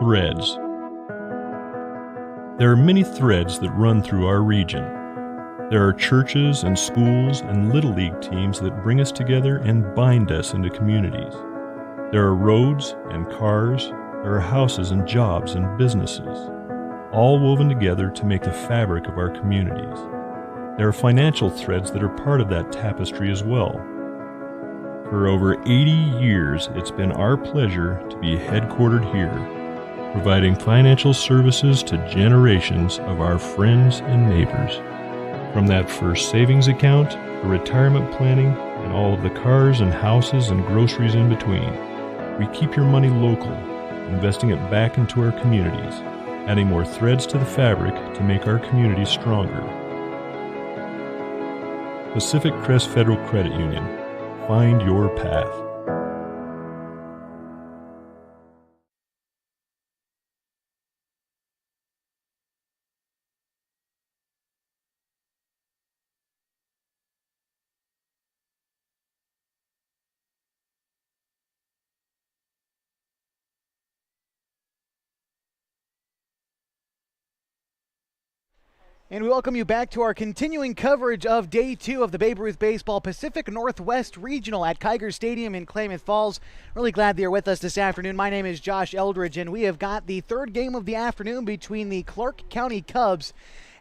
Threads. There are many threads that run through our region. There are churches and schools and Little League teams that bring us together and bind us into communities. There are roads and cars. There are houses and jobs and businesses, all woven together to make the fabric of our communities. There are financial threads that are part of that tapestry as well. For over 80 years, it's been our pleasure to be headquartered here, providing financial services to generations of our friends and neighbors. From that first savings account, to retirement planning, and all of the cars and houses and groceries in between, we keep your money local, investing it back into our communities, adding more threads to the fabric to make our communities stronger. Pacific Crest Federal Credit Union. Find your path. And we welcome you back to our continuing coverage of Day 2 of the Babe Ruth Baseball Pacific Northwest Regional at Kiger Stadium in Klamath Falls. Really glad that you're with us this afternoon. My name is Josh Eldridge, and we have got the third game of the afternoon between the Clark County Cubs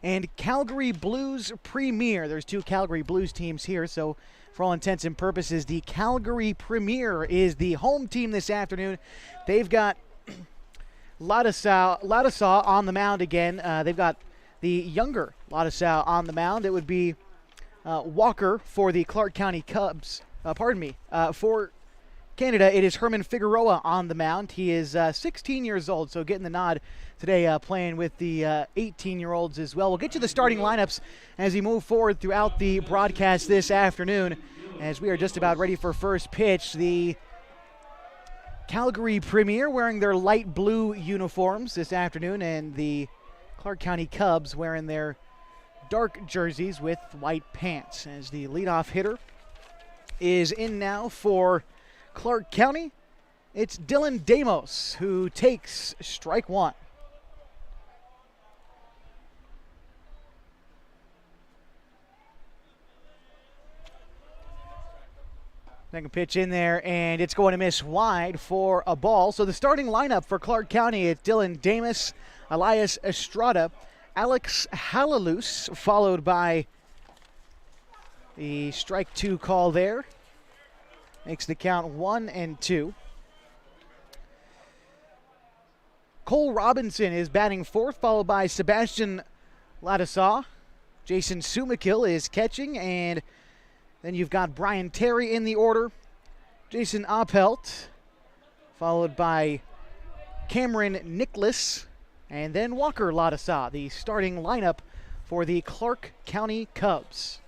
and Calgary Blues Premier. There's two Calgary Blues teams here, so for all intents and purposes, the Calgary Premier is the home team this afternoon. They've got Ladasau on the mound again. They've got the younger Ladasau on the mound. It would be Walker for the Clark County Cubs. For Canada, it is Herman Figueroa on the mound. He is 16 years old, so getting the nod today, playing with the 18-year-olds as well. We'll get you the starting lineups as we move forward throughout the broadcast this afternoon, as we are just about ready for first pitch. The Calgary Premier wearing their light blue uniforms this afternoon, and the Clark County Cubs wearing their dark jerseys with white pants. As the leadoff hitter is in now for Clark County, it's Dylan Damos who takes strike one. Second pitch in there, and it's going to miss wide for a ball. So the starting lineup for Clark County, it's Dylan Damos, Elias Estrada, Alex Halalus, followed by the strike two call there. Makes the count 1-2. Cole Robinson is batting fourth, followed by Sebastian Ladasau. Jason Sumakil is catching, and then you've got Brian Terry in the order. Jason Oppelt, followed by Cameron Nicholas, and then Walker Ladasau, the starting lineup for the Clark County Cubs.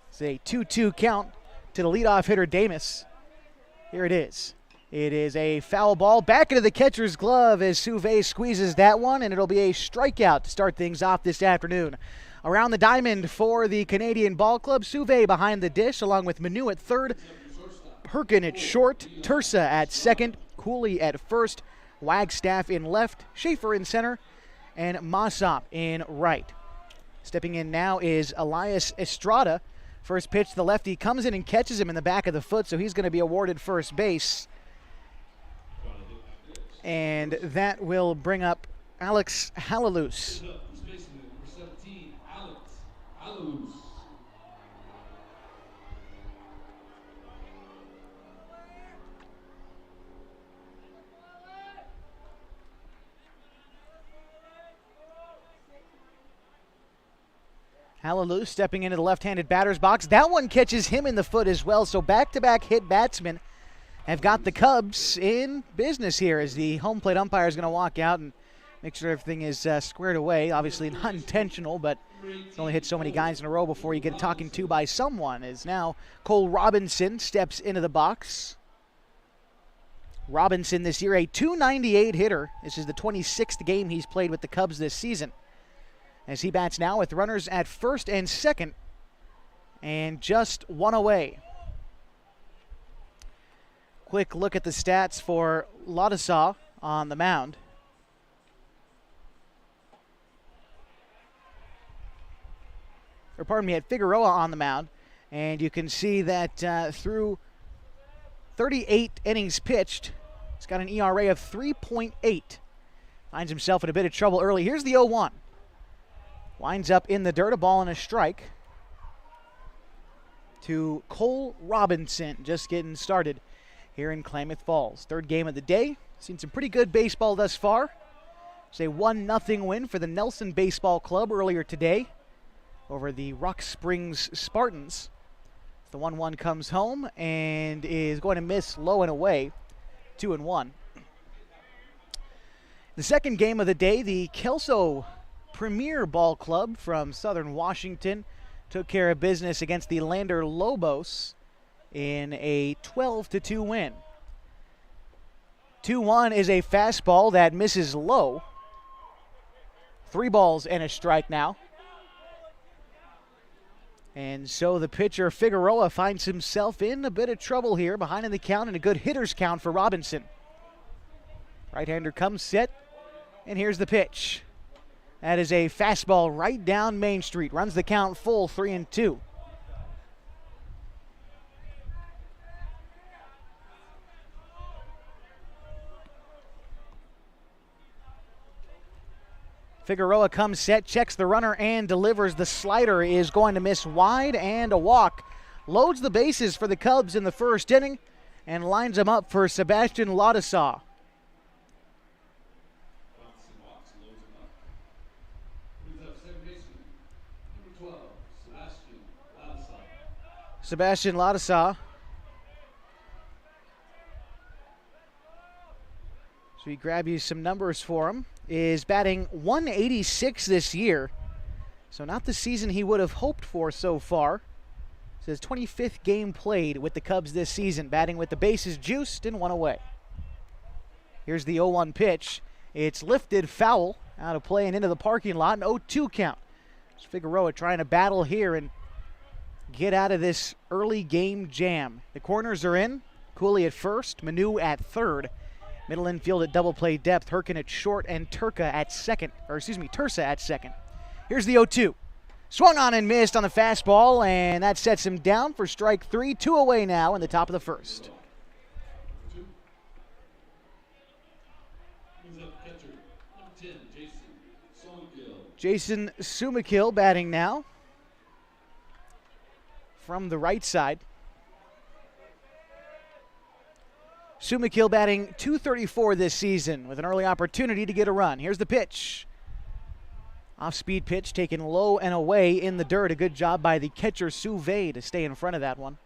It's a 2-2 count to the leadoff hitter, Damus. Here it is. It is a foul ball back into the catcher's glove as Suve squeezes that one, and it'll be a strikeout to start things off this afternoon. Around the diamond for the Canadian Ball Club, Suve behind the dish, along with Manu at third, Perkin at short, Tursa at second, Cooley at first, Wagstaff in left, Shafer in center, and Mossop in right. Stepping in now is Elias Estrada. First pitch, the lefty comes in and catches him in the back of the foot, so he's going to be awarded first base. And that will bring up Alex Halalus. Halalus stepping into the left-handed batter's box. That one catches him in the foot as well. So back-to-back hit batsmen have got the Cubs in business here as the home plate umpire is going to walk out and make sure everything is squared away. Obviously not intentional, but it's only hit so many guys in a row before you get talking to by someone. As now Cole Robinson steps into the box. Robinson this year a .298 hitter. This is the 26th game he's played with the Cubs this season, as he bats now with runners at first and second and just one away. Quick look at the stats for Ladasau on the mound. Or pardon me, had Figueroa on the mound. And you can see that through 38 innings pitched, he's got an ERA of 3.8. Finds himself in a bit of trouble early. Here's the 0-1. Winds up in the dirt, a ball and a strike to Cole Robinson, just getting started here in Klamath Falls. Third game of the day. Seen some pretty good baseball thus far. It's a 1-0 win for the Nelson Baseball Club earlier today over the Rock Springs Spartans. The 1-1 comes home and is going to miss low and away, 2-1. The second game of the day, the Kelso Premier Ball Club from Southern Washington took care of business against the Lander Lobos in a 12-2 win. 2-1 is a fastball that misses low. 3 balls and a strike now. And so the pitcher, Figueroa, finds himself in a bit of trouble here, behind in the count and a good hitter's count for Robinson. Right-hander comes set, and here's the pitch. That is a fastball right down Main Street. Runs the count full, 3-2. Figueroa comes set, checks the runner, and delivers. The slider is going to miss wide, and a walk. Loads the bases for the Cubs in the first inning and lines them up for Sebastian Ladasaw. Sebastian Ladasaw. So we grab you some numbers for him. Is batting 186 this year. So not the season he would have hoped for so far. It's his 25th game played with the Cubs this season, batting with the bases juiced and 1 away. Here's the 0-1 pitch. It's lifted foul out of play and into the parking lot, an 0-2 count. It's Figueroa trying to battle here and get out of this early game jam. The corners are in. Cooley at first, Manu at third. Middle infield at double play depth, Herkin at short and Tursa at second. Here's the 0-2. Swung on and missed on the fastball, and that sets him down for strike 3. 2 away now in the top of the first. Jason Sumakill batting now from the right side. Sumakill batting .234 this season with an early opportunity to get a run. Here's the pitch. Off-speed pitch taken low and away in the dirt. A good job by the catcher, Suve, to stay in front of that one.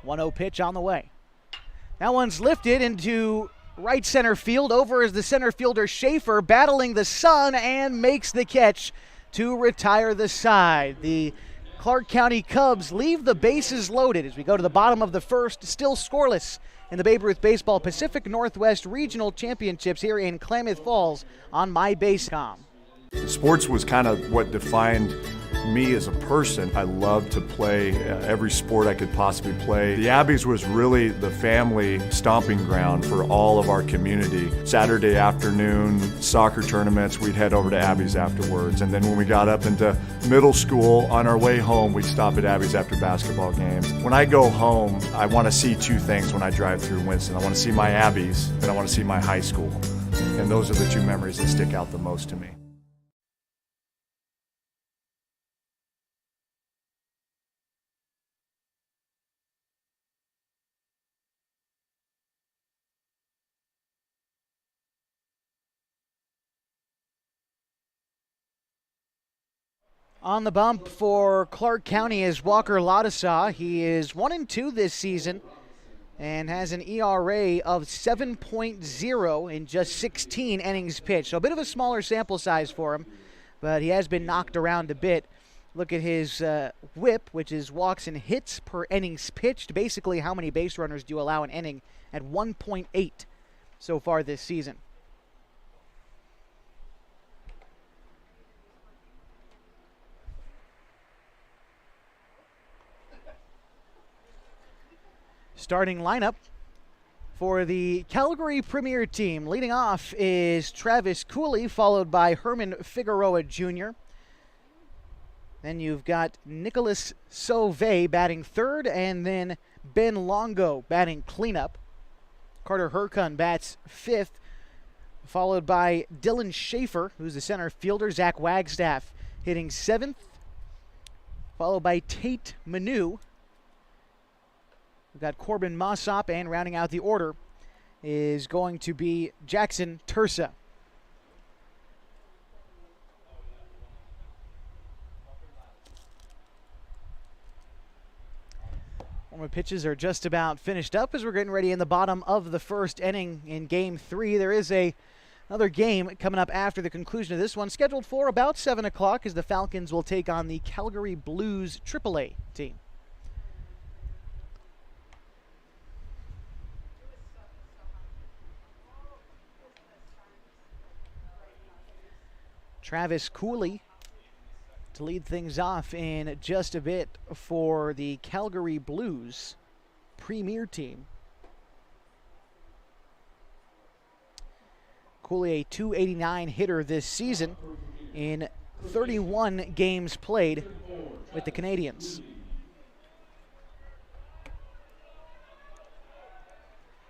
1-0 pitch on the way. That one's lifted into right center field. Over is the center fielder, Shafer, battling the sun and makes the catch to retire the side. The Clark County Cubs leave the bases loaded as we go to the bottom of the first, still scoreless in the Babe Ruth Baseball Pacific Northwest Regional Championships here in Klamath Falls on MyBase.com. Sports was kind of what defined me as a person. I loved to play every sport I could possibly play. The Abbeys was really the family stomping ground for all of our community. Saturday afternoon soccer tournaments, we'd head over to Abbeys afterwards. And then when we got up into middle school, on our way home, we'd stop at Abbeys after basketball games. When I go home, I want to see 2 things when I drive through Winston. I want to see my Abbeys, and I want to see my high school. And those are the 2 memories that stick out the most to me. On the bump for Clark County is Walker Ladasaw. He is 1-2 this season and has an ERA of 7.0 in just 16 innings pitched. So a bit of a smaller sample size for him, but he has been knocked around a bit. Look at his whip, which is walks and hits per innings pitched. Basically, how many base runners do you allow an inning at 1.8 so far this season. Starting lineup for the Calgary Premier team. Leading off is Travis Cooley, followed by Herman Figueroa Jr. Then you've got Nicholas Sauvé batting third, and then Ben Longo batting cleanup. Carter Herkun bats fifth, followed by Dylan Shafer, who's the center fielder. Zach Wagstaff hitting seventh, followed by Tate Manu. We've got Corbin Mossop, and rounding out the order is going to be Jackson Tursa. Former pitches are just about finished up as we're getting ready in the bottom of the first inning in Game 3. There is another game coming up after the conclusion of this one, scheduled for about 7 o'clock as the Falcons will take on the Calgary Blues AAA team. Travis Cooley to lead things off in just a bit for the Calgary Blues Premier team. Cooley, a .289 hitter this season in 31 games played with the Canadians.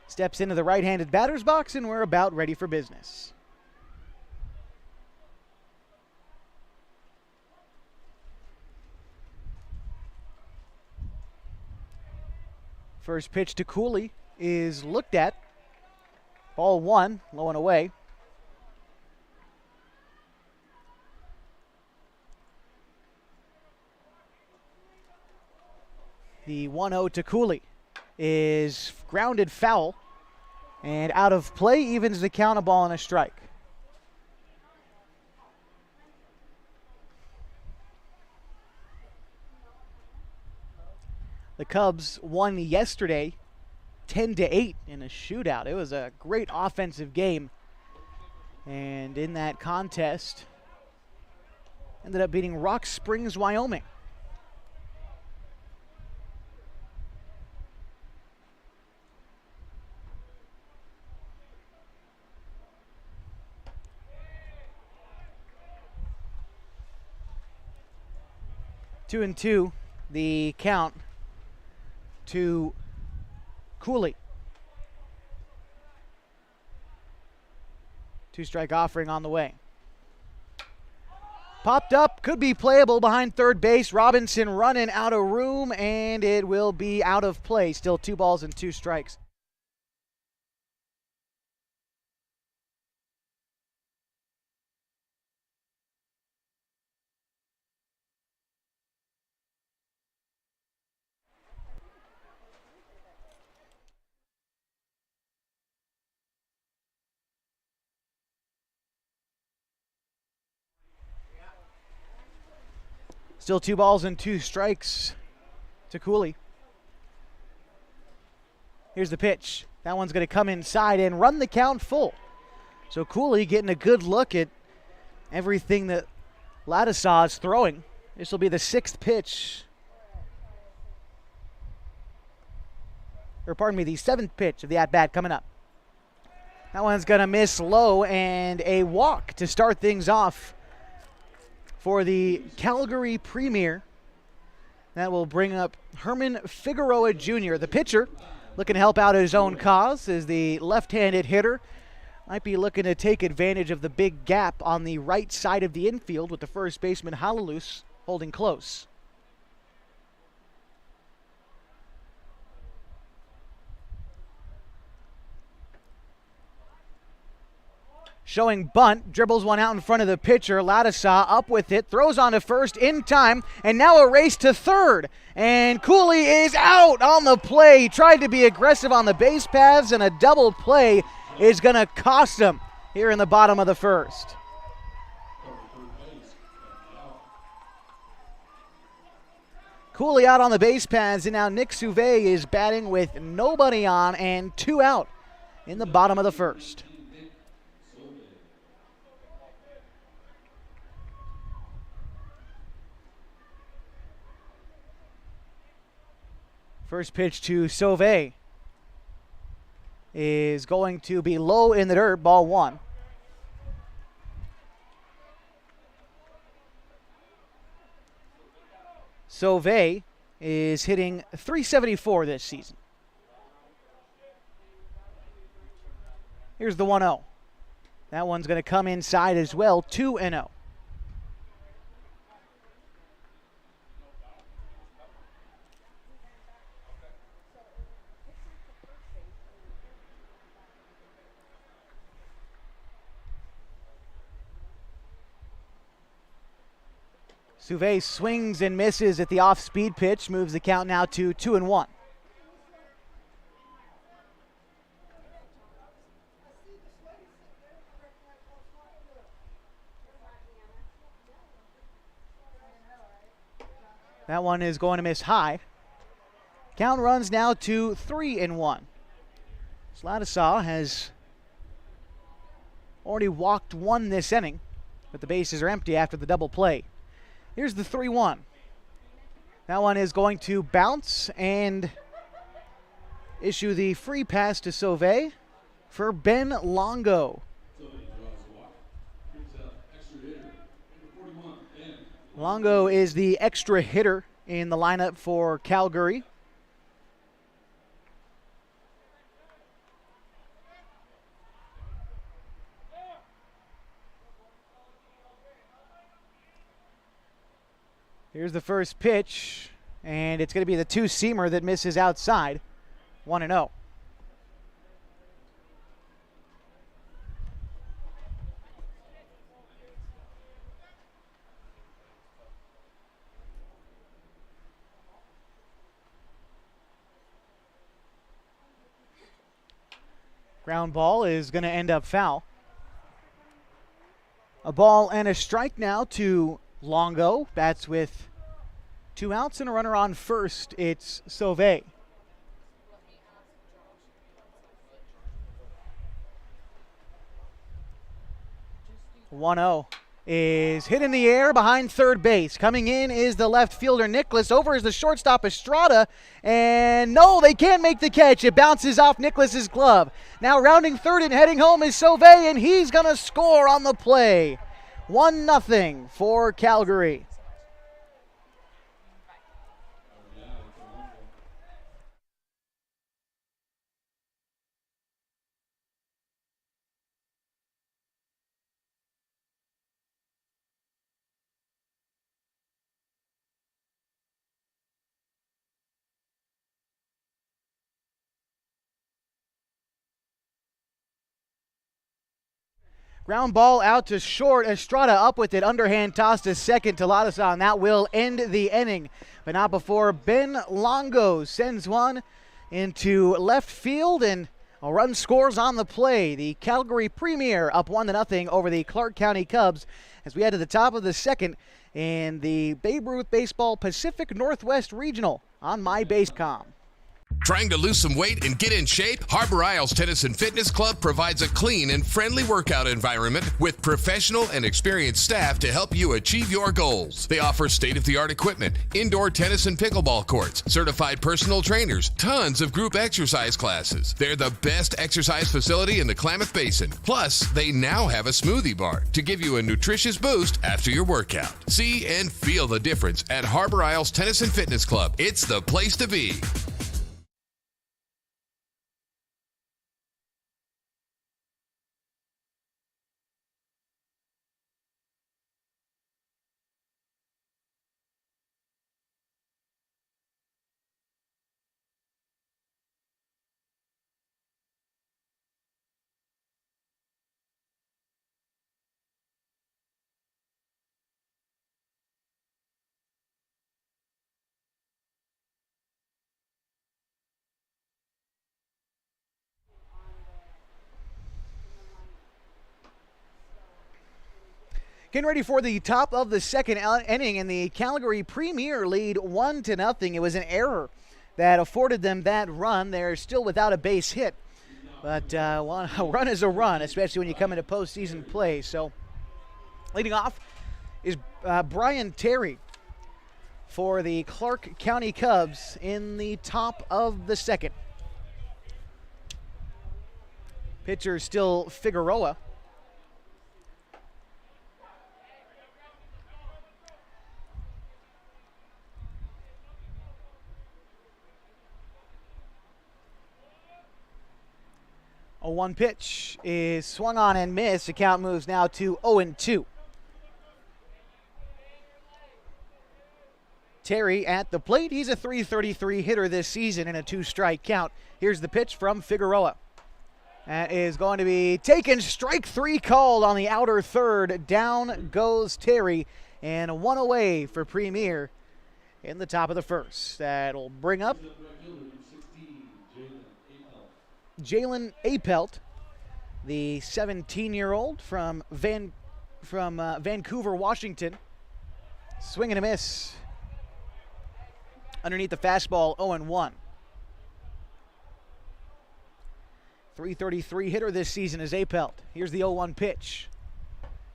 Steps into the right-handed batter's box, and we're about ready for business. First pitch to Cooley is looked at. Ball one, low and away. The 1-0 to Cooley is grounded foul and out of play, evens the count, a ball and a strike. The Cubs won yesterday 10-8 in a shootout. It was a great offensive game. And in that contest, ended up beating Rock Springs, Wyoming. Two and two, the count to Cooley. Two-strike offering on the way. Popped up, could be playable behind third base. Robinson running out of room, and it will be out of play. Still 2 balls and 2 strikes. Still 2 balls and 2 strikes to Cooley. Here's the pitch. That one's going to come inside and run the count full. So Cooley getting a good look at everything that Ladisaw is throwing. This will be the 6th pitch. Or pardon me, the 7th pitch of the at-bat coming up. That one's going to miss low, and a walk to start things off for the Calgary Premier. That will bring up Herman Figueroa Jr. The pitcher looking to help out his own cause is the left-handed hitter. Might be looking to take advantage of the big gap on the right side of the infield with the first baseman Halalus holding close. Showing bunt, dribbles one out in front of the pitcher. Ladisaw up with it, throws on to first in time, and now a race to third. And Cooley is out on the play. He tried to be aggressive on the base paths, and a double play is going to cost him here in the bottom of the first. Cooley out on the base paths, and now Nick Sauvé is batting with nobody on and 2 out in the bottom of the first. First pitch to Sauvé is going to be low in the dirt, ball one. Sauvé is hitting .374 this season. Here's the 1-0. That one's going to come inside as well, 2-0. Sauvé swings and misses at the off-speed pitch, moves the count now to 2-1. That one is going to miss high. Count runs now to 3-1. Zlatosaw has already walked one this inning, but the bases are empty after the double play. Here's the 3-1. That one is going to bounce and issue the free pass to Sauvé for Ben Longo. Longo is the extra hitter in the lineup for Calgary. Here's the first pitch, and it's going to be the two-seamer that misses outside. 1-0. Ground ball is going to end up foul. A ball and a strike now to Longo. Bats with 2 outs and a runner on first. It's Sauvé. Is hit in the air behind third base. Coming in is the left fielder Nicholas. Over is the shortstop Estrada. And no, they can't make the catch. It bounces off Nicholas's glove. Now rounding third and heading home is Sauvé, and he's going to score on the play. 1-0 for Calgary. Ground ball out to short. Estrada up with it. Underhand toss to second to Zlatosaw, and that will end the inning. But not before Ben Longo sends one into left field, and a run scores on the play. The Calgary Premier up 1-0 over the Clark County Cubs as we head to the top of the second in the Babe Ruth Baseball Pacific Northwest Regional on MyBaseCom. Trying to lose some weight and get in shape? Harbor Isles Tennis and Fitness Club provides a clean and friendly workout environment with professional and experienced staff to help you achieve your goals. They offer state-of-the-art equipment, indoor tennis and pickleball courts, certified personal trainers, tons of group exercise classes. They're the best exercise facility in the Klamath Basin. Plus, they now have a smoothie bar to give you a nutritious boost after your workout. See and feel the difference at Harbor Isles Tennis and Fitness Club. It's the place to be. Getting ready for the top of the second inning, and the Calgary Premier lead 1-0. It was an error that afforded them that run. They're still without a base hit, but a run is a run, especially when you come into postseason play. So leading off is Brian Terry for the Clark County Cubs in the top of the second. Pitcher still Figueroa. A 1 pitch is swung on and missed. The count moves now to 0-2. Terry at the plate. He's a .333 hitter this season in a 2-strike count. Here's the pitch from Figueroa. That is going to be taken. Strike 3 called on the outer third. Down goes Terry, and 1 away for Premier in the top of the first. That'll bring up Jalen Apelt, the 17-year-old from Vancouver, Washington. Swing and a miss. Underneath the fastball, 0-1. .333 hitter this season is Apelt. Here's the 0-1 pitch.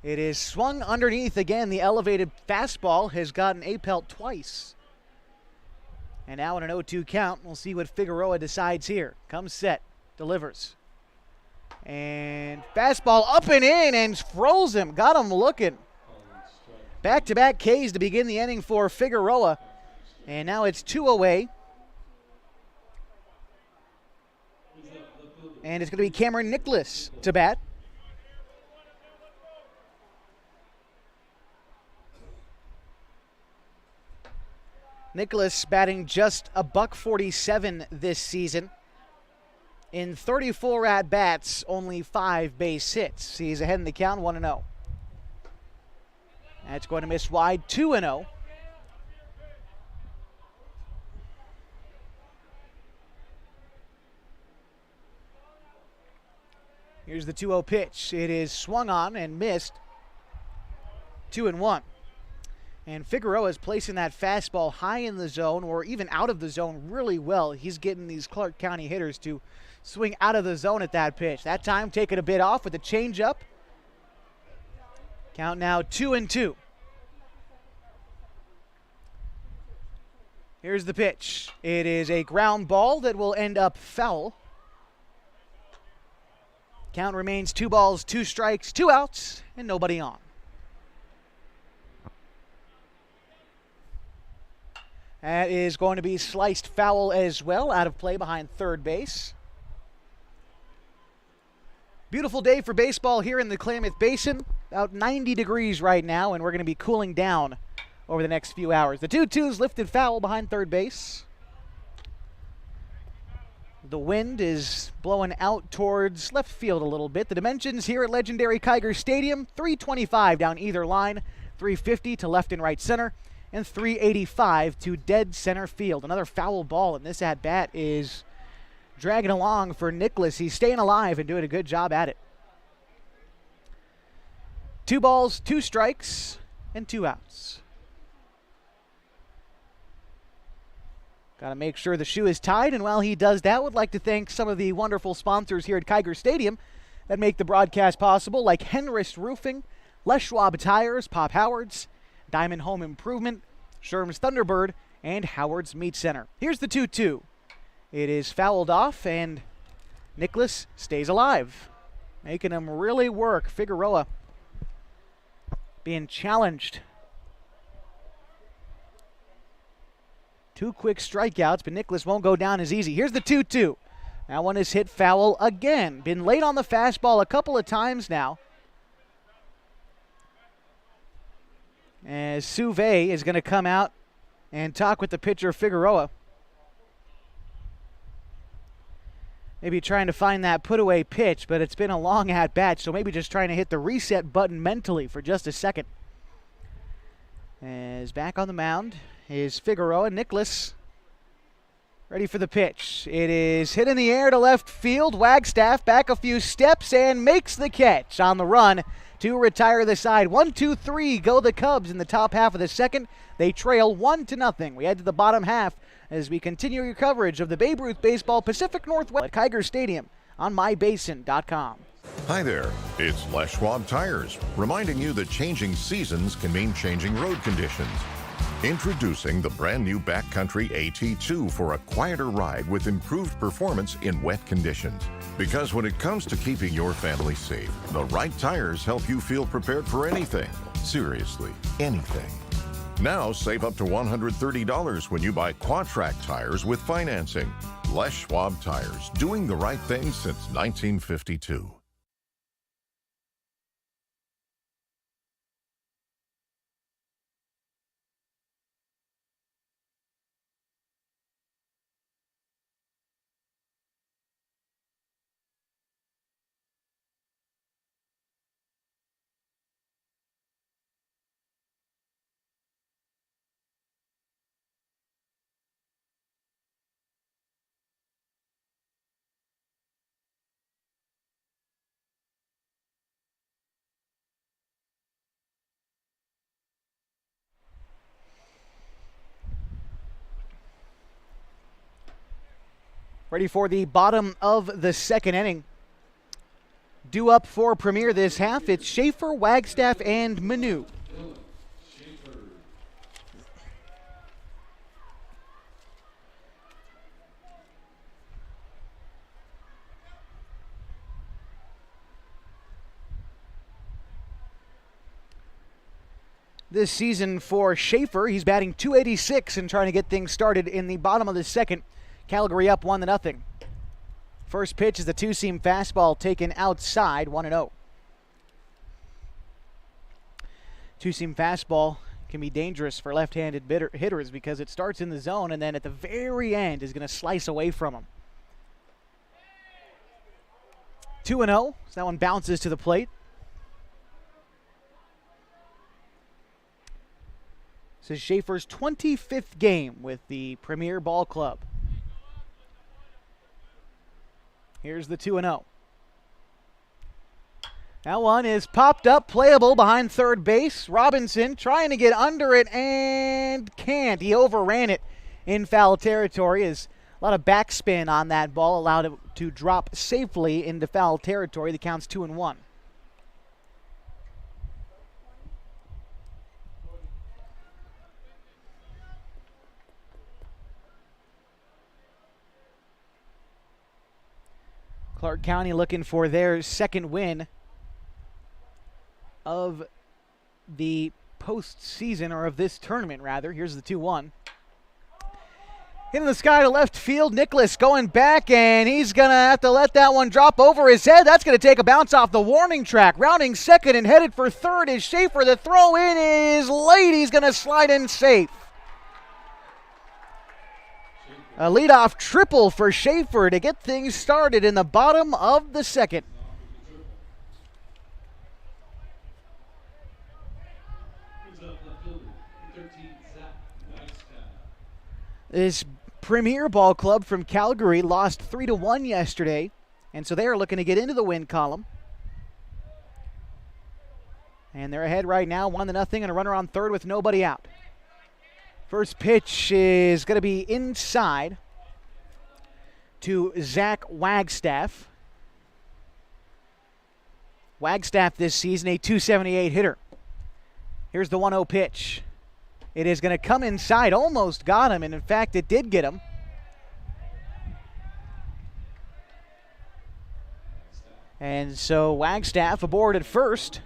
It is swung underneath again. The elevated fastball has gotten Apelt twice. And now in an 0-2 count, we'll see what Figueroa decides here. Comes set, delivers. And fastball up and in and froze him. Got him looking. Back-to-back Ks to begin the inning for Figueroa. And now it's 2 away. And it's going to be Cameron Nicholas to bat. Nicholas batting just a .147 this season. In 34 at-bats, only 5 base hits. He's ahead in the count, 1-0. That's going to miss wide, 2-0. Here's the 2-0 pitch. It is swung on and missed. 2-1. And Figueroa is placing that fastball high in the zone or even out of the zone really well. He's getting these Clark County hitters to swing out of the zone at that pitch. That time taking a bit off with a changeup. Count now 2-2. Here's the pitch. It is a ground ball that will end up foul. Count remains 2 balls, 2 strikes, 2 outs, and nobody on. That is going to be sliced foul as well, out of play behind third base. Beautiful day for baseball here in the Klamath Basin. About 90 degrees right now, and we're going to be cooling down over the next few hours. The 2-2's lifted foul behind third base. The wind is blowing out towards left field a little bit. The dimensions here at legendary Kiger Stadium, 325 down either line, 350 to left and right center, and 385 to dead center field. Another foul ball, and this at-bat is dragging along for Nicholas. He's staying alive and doing a good job at it. 2 balls, 2 strikes, and 2 outs. Got to make sure the shoe is tied, and while he does that, would like to thank some of the wonderful sponsors here at Kiger Stadium that make the broadcast possible, like Henrist Roofing, Les Schwab Tires, Pop Howard's, Diamond Home Improvement, Sherm's Thunderbird, and Howard's Meat Center. Here's the 2-2. It is fouled off, and Nicholas stays alive, making him really work. Figueroa being challenged. 2 quick strikeouts, but Nicholas won't go down as easy. Here's the 2-2. That one is hit foul again. Been late on the fastball a couple of times now. As Suve is going to come out and talk with the pitcher, Figueroa. Maybe trying to find that put-away pitch, but it's been a long at-bat, so maybe just trying to hit the reset button mentally for just a second. As back on the mound is Figueroa. Nicholas ready for the pitch. It is hit in the air to left field. Wagstaff back a few steps and makes the catch on the run to retire the side. 1-2-3 go the Cubs in the top half of the second. They trail 1-0. We head to the bottom half as we continue your coverage of the Babe Ruth Baseball Pacific Northwest at Kiger Stadium on mybasin.com. Hi there, it's Les Schwab Tires, reminding you that changing seasons can mean changing road conditions. Introducing the brand new Backcountry AT2 for a quieter ride with improved performance in wet conditions. Because when it comes to keeping your family safe, the right tires help you feel prepared for anything. Seriously, anything. Now save up to $130 when you buy Quadtrac tires with financing. Les Schwab Tires, doing the right thing since 1952. Ready for the bottom of the second inning. Due up for Premier this half, it's Shafer, Wagstaff, and Manu. This season for Shafer, he's batting .286 and trying to get things started in the bottom of the second. Calgary up 1-0. First pitch is the two-seam fastball taken outside, 1-0. Two-seam fastball can be dangerous for left-handed hitters because it starts in the zone and then at the very end is going to slice away from them. 2-0, so that one bounces to the plate. This is Shafer's 25th game with the Premier Ball Club. Here's the 2-0. That one is popped up, playable behind third base. Robinson trying to get under it and can't. He overran it in foul territory. As a lot of backspin on that ball allowed it to drop safely into foul territory. The count's 2-1. Clark County looking for their second win of the postseason, or of this tournament, rather. Here's the 2-1. Into the sky to left field. Nicholas going back, and he's going to have to let that one drop over his head. That's going to take a bounce off the warning track. Rounding second and headed for third is Shafer. The throw in is late. He's going to slide in safe. A leadoff triple for Shafer to get things started in the bottom of the second. This Premier Ball Club from Calgary lost 3-1 yesterday, and so they are looking to get into the win column. And they're ahead right now, 1-0, and a runner on third with nobody out. First pitch is going to be inside to Zach Wagstaff. Wagstaff this season, a .278 hitter. Here's the 1-0 pitch. It is going to come inside, almost got him, and in fact it did get him. And so Wagstaff aboard at first.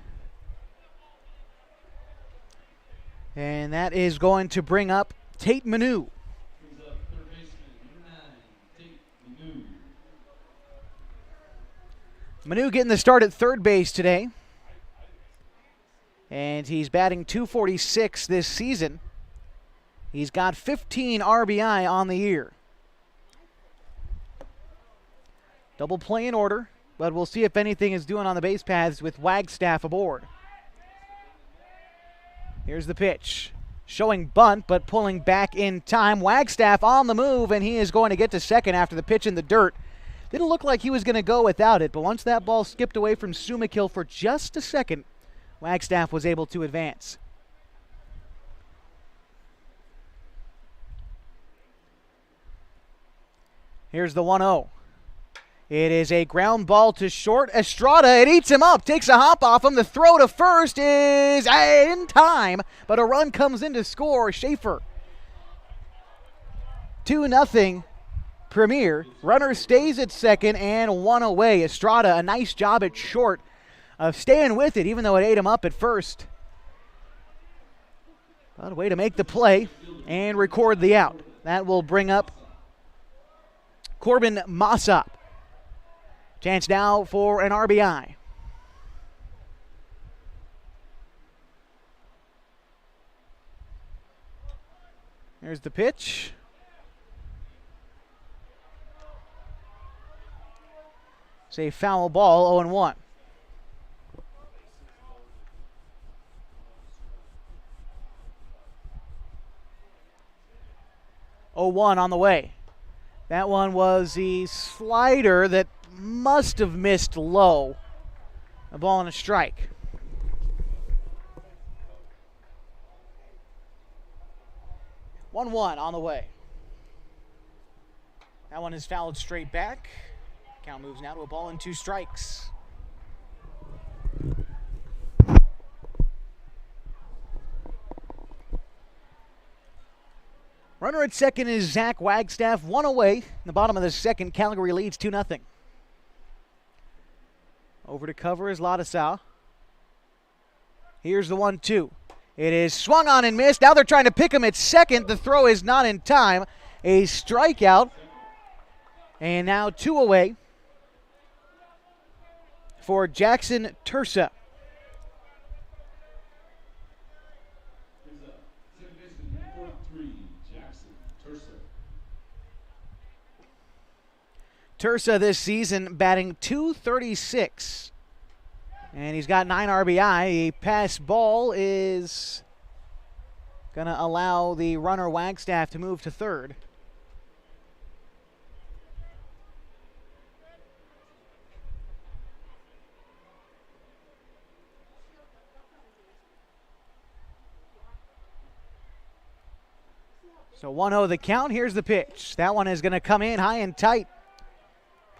And that is going to bring up Tate Manu. Manu getting the start at third base today. And he's batting .246 this season. He's got 15 RBI on the year. Double play in order, but we'll see if anything is doing on the base paths with Wagstaff aboard. Here's the pitch. Showing bunt, but pulling back in time. Wagstaff on the move, and he is going to get to second after the pitch in the dirt. Didn't look like he was going to go without it, but once that ball skipped away from Sumakill for just a second, Wagstaff was able to advance. Here's the 1-0. It is a ground ball to short. Estrada, it eats him up, takes a hop off him. The throw to first is in time, but a run comes in to score. Shafer. 2-0 Premier. Runner stays at second and one away. Estrada, a nice job at short of staying with it, even though it ate him up at first. But a way to make the play and record the out. That will bring up Corbin Mossop. Chance now for an RBI. Here's the pitch. It's a foul ball, 0-1. On the way. That one was the slider that must have missed low. A ball and a strike. One on the way. That one is fouled straight back. Count moves now to a ball and 2 strikes. Runner at second is Zach Wagstaff. One away. In the bottom of the second, Calgary leads 2-0. Over to cover is Ladasau. Here's the 1-2. It is swung on and missed. Now they're trying to pick him at second. The throw is not in time. A strikeout. And now 2 away for Jackson Tursa. Tursa this season batting .236. And he's got 9 RBI. A pass ball is going to allow the runner Wagstaff to move to third. So 1-0 the count. Here's the pitch. That one is going to come in high and tight.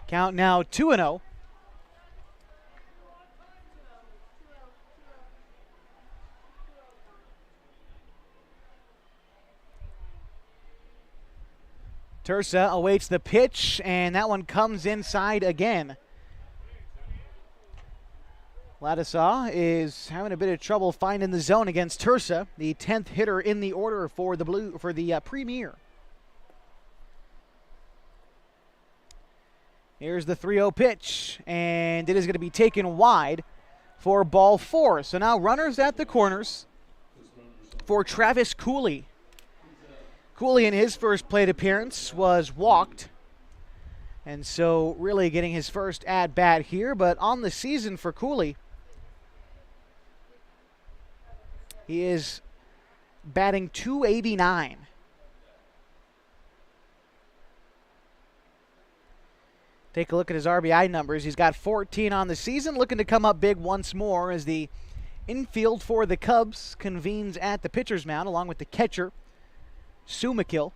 Count now 2-0. Tursa awaits the pitch, and that one comes inside again. Ladasau is having a bit of trouble finding the zone against Tursa, the 10th hitter in the order for the Premier. Here's the 3-0 pitch, and it is going to be taken wide for ball 4. So now runners at the corners for Travis Cooley. Cooley in his first plate appearance was walked, and so really getting his first at-bat here. But on the season for Cooley, he is batting .289. Take a look at his RBI numbers. He's got 14 on the season, looking to come up big once more as the infield for the Cubs convenes at the pitcher's mound along with the catcher, Sumakill.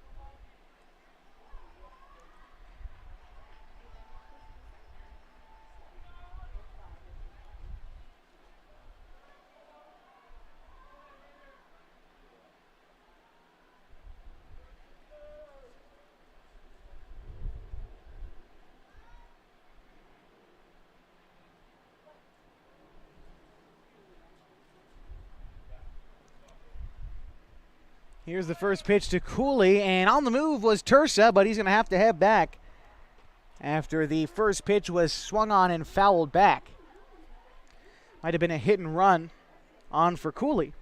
Here's the first pitch to Cooley, and on the move was Tursa, but he's going to have to head back after the first pitch was swung on and fouled back. Might have been a hit and run on for Cooley.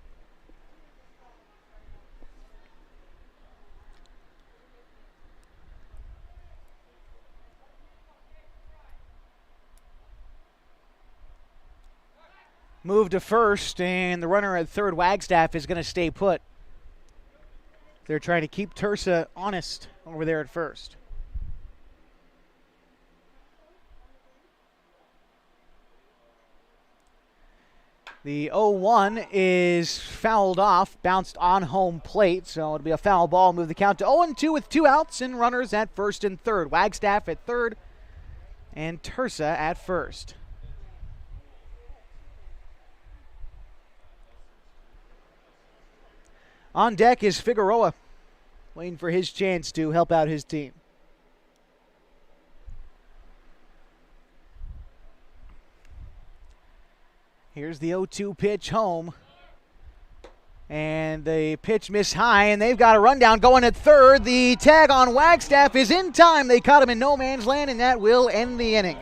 Move to first, and the runner at third, Wagstaff, is going to stay put. They're trying to keep Tursa honest over there at first. The 0-1 is fouled off, bounced on home plate, so it'll be a foul ball. Move the count to 0-2 with 2 outs and runners at first and third. Wagstaff at third and Tersa at first. On deck is Figueroa, waiting for his chance to help out his team. Here's the 0-2 pitch home. And the pitch missed high, and they've got a rundown going at third. The tag on Wagstaff is in time. They caught him in no man's land, and that will end the inning.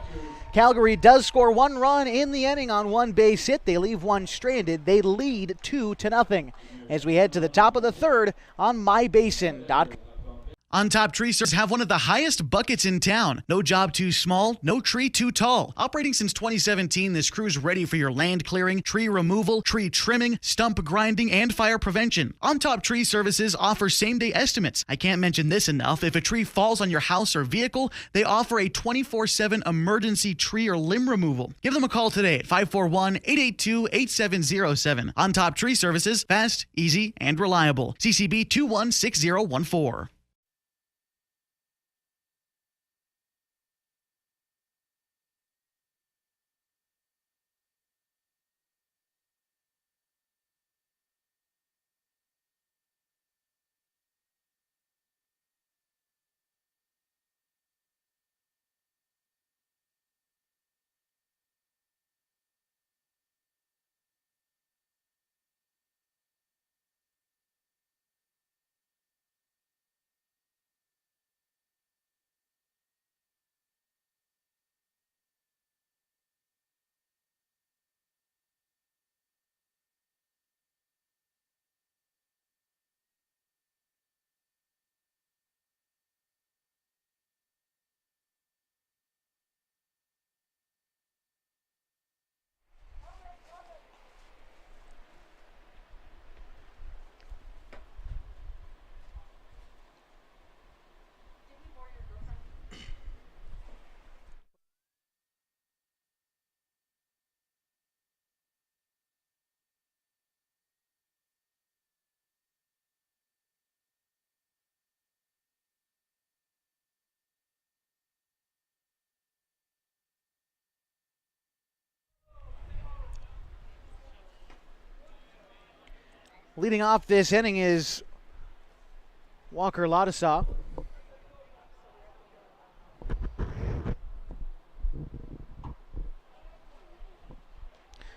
Calgary does score 1 run in the inning on 1 base hit. They leave 1 stranded. They lead 2-0 as we head to the top of the third on mybasin.com. On Top Tree Services have one of the highest buckets in town. No job too small, no tree too tall. Operating since 2017, this crew's ready for your land clearing, tree removal, tree trimming, stump grinding, and fire prevention. On Top Tree Services offers same-day estimates. I can't mention this enough. If a tree falls on your house or vehicle, they offer a 24/7 emergency tree or limb removal. Give them a call today at 541-882-8707. On Top Tree Services, fast, easy, and reliable. CCB 216014. Leading off this inning is Walker Ladasaw.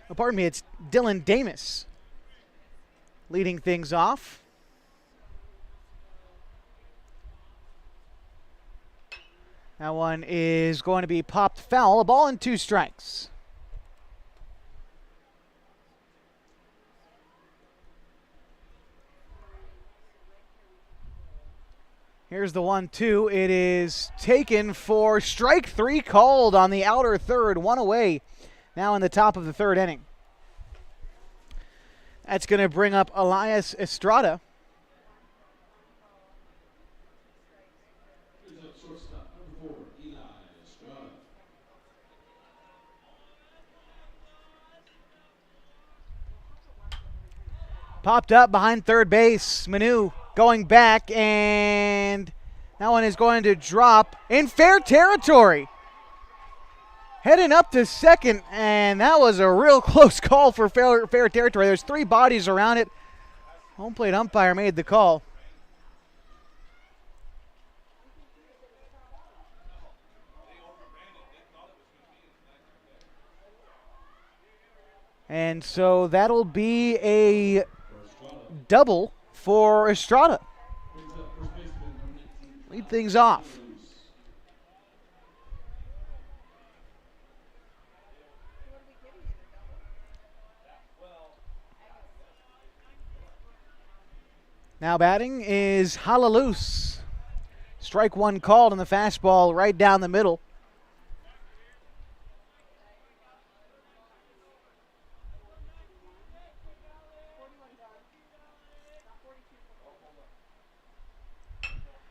Oh, pardon me, it's Dylan Damus leading things off. That one is going to be popped foul. A ball and 2 strikes. Here's the 1-2. It is taken for strike 3 called on the outer third. 1 away now in the top of the third inning. That's going to bring up Elias Estrada. Popped up behind third base. Manu going back, and that one is going to drop in fair territory. Heading up to second, and that was a real close call for fair territory. There's 3 bodies around it. Home plate umpire made the call. And so that'll be a double for Estrada. Lead things off. Now batting is Halaluz. Strike 1 called on the fastball right down the middle.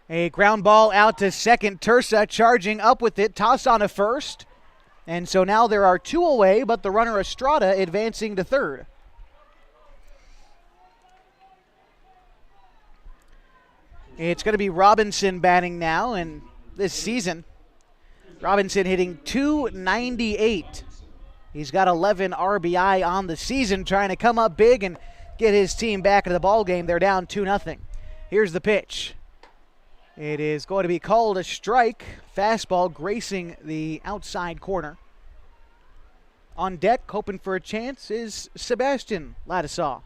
A ground ball out to second. Tersa charging up with it. Toss on to first. And so now there are 2 away, but the runner Estrada advancing to third. It's going to be Robinson batting now, and this season Robinson hitting .298. He's got 11 RBI on the season, trying to come up big and get his team back into the ball game. They're down 2-0. Here's the pitch. It is going to be called a strike. Fastball gracing the outside corner. On deck, hoping for a chance, is Sebastian Ladisaw.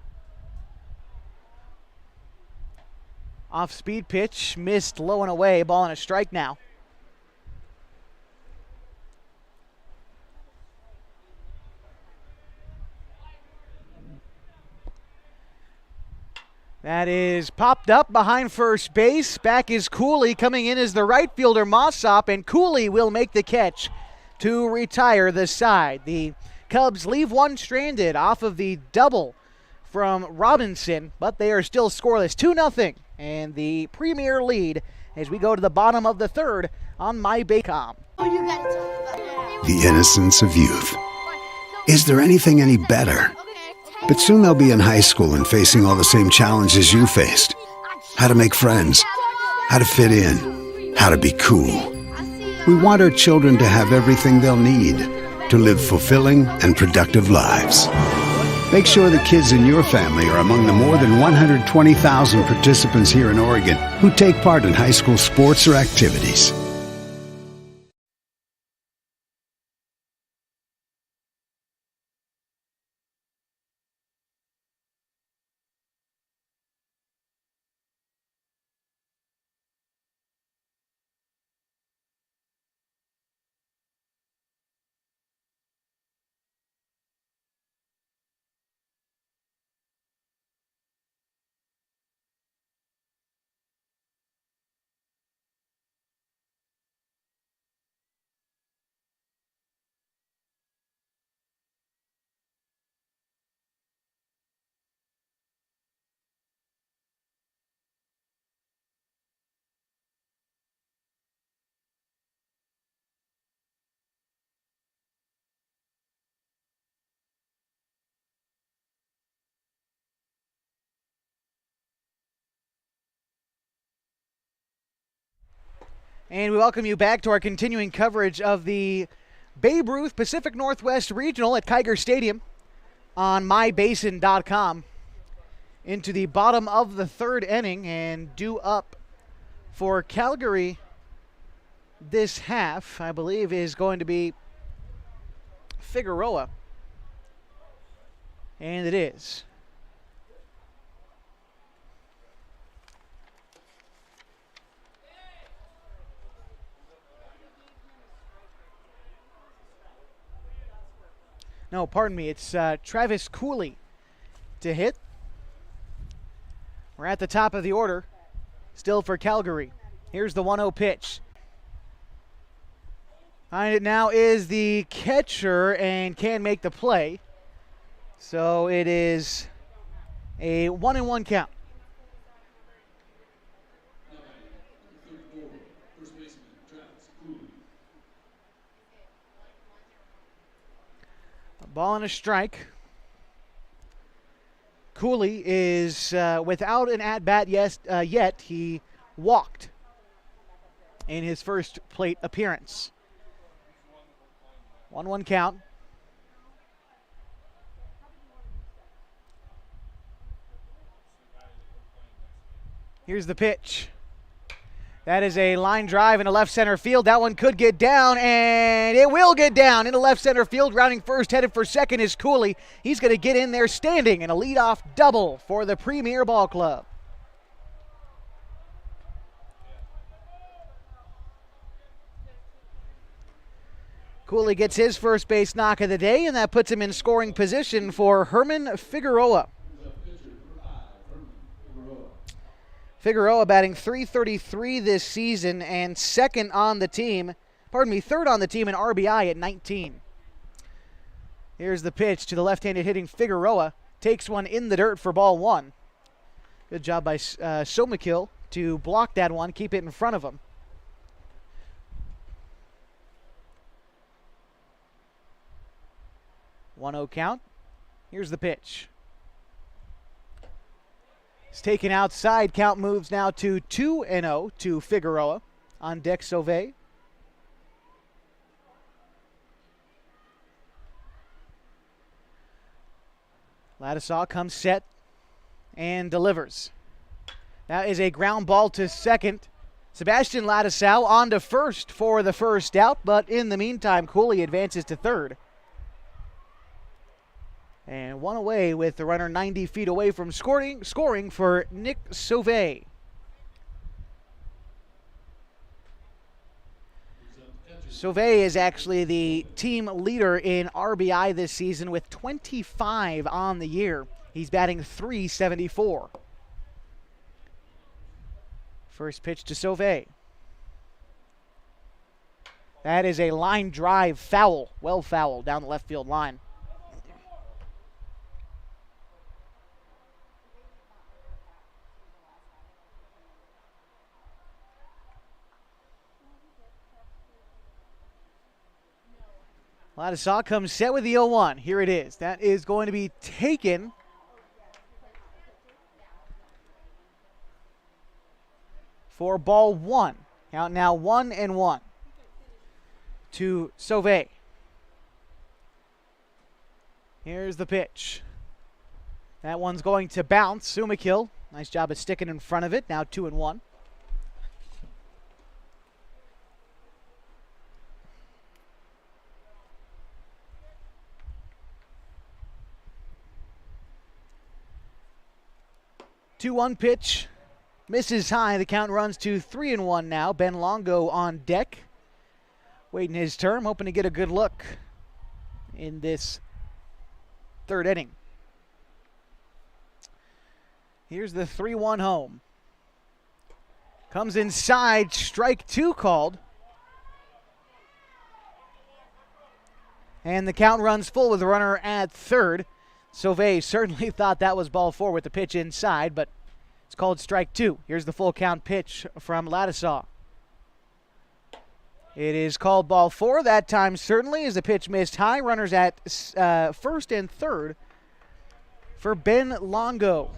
Off-speed pitch, missed low and away. Ball and a strike now. That is popped up behind first base. Back is Cooley. Coming in is the right fielder, Mossop, and Cooley will make the catch to retire the side. The Cubs leave one stranded off of the double from Robinson, but they are still scoreless. 2-0, and the premier lead as we go to the bottom of the third on MyBaycom. The innocence of youth. Is there anything any better? But soon they'll be in high school and facing all the same challenges you faced. How to make friends, how to fit in, how to be cool. We want our children to have everything they'll need to live fulfilling and productive lives. Make sure the kids in your family are among the more than 120,000 participants here in Oregon who take part in high school sports or activities. And we welcome you back to our continuing coverage of the Babe Ruth Pacific Northwest Regional at Kiger Stadium on mybasin.com. Into the bottom of the third inning, and due up for Calgary this half, I believe, is going to be Figueroa. And it is. No, pardon me. It's Travis Cooley to hit. We're at the top of the order. Still for Calgary. Here's the 1-0 pitch. Behind it now is the catcher and can make the play. So it is a 1-1 count. Ball and a strike. Cooley is without an at-bat yet. He walked in his first plate appearance. 1-1 count. Here's the pitch. That is a line drive into left center field. That one could get down, and it will get down into left center field. Rounding first, headed for second is Cooley. He's going to get in there standing, and a leadoff double for the Premier Ball Club. Cooley gets his first base knock of the day, and that puts him in scoring position for Herman Figueroa. Figueroa batting .333 this season and third on the team in RBI at 19. Here's the pitch to the left-handed hitting Figueroa. Takes one in the dirt for ball one. Good job by Somakil to block that one, keep it in front of him. .1-0 count. Here's the pitch. It's taken outside. Count moves now to 2-0 to Figueroa. On deck, Sauvé. Ladisaw comes set and delivers. That is a ground ball to second. Sebastian Ladisaw on to first for the first out, but in the meantime, Cooley advances to third. And one away with the runner 90 feet away from scoring for Nick Sauvé. Sauvé is actually the team leader in RBI this season with 25 on the year. He's batting .374. First pitch to Sauvé. That is a line drive foul, well foul down the left field line. Ladisaw comes set with the 0-1. Here it is. That is going to be taken for ball one. Count now 1-1 to Sauvé. Here's the pitch. That one's going to bounce. Sumakill, nice job of sticking in front of it. Now 2-1. Two-one pitch, misses high. The count runs to 3-1 now. Ben Longo on deck, waiting his turn, hoping to get a good look in this third inning. Here's the 3-1 home. Comes inside, strike two called. And the count runs full with the runner at third. Sauvé certainly thought that was ball four with the pitch inside, but it's called strike two. Here's the full count pitch from Ladisaw. It is called ball four. That time certainly as the pitch missed high. Runners at first and third for Ben Longo.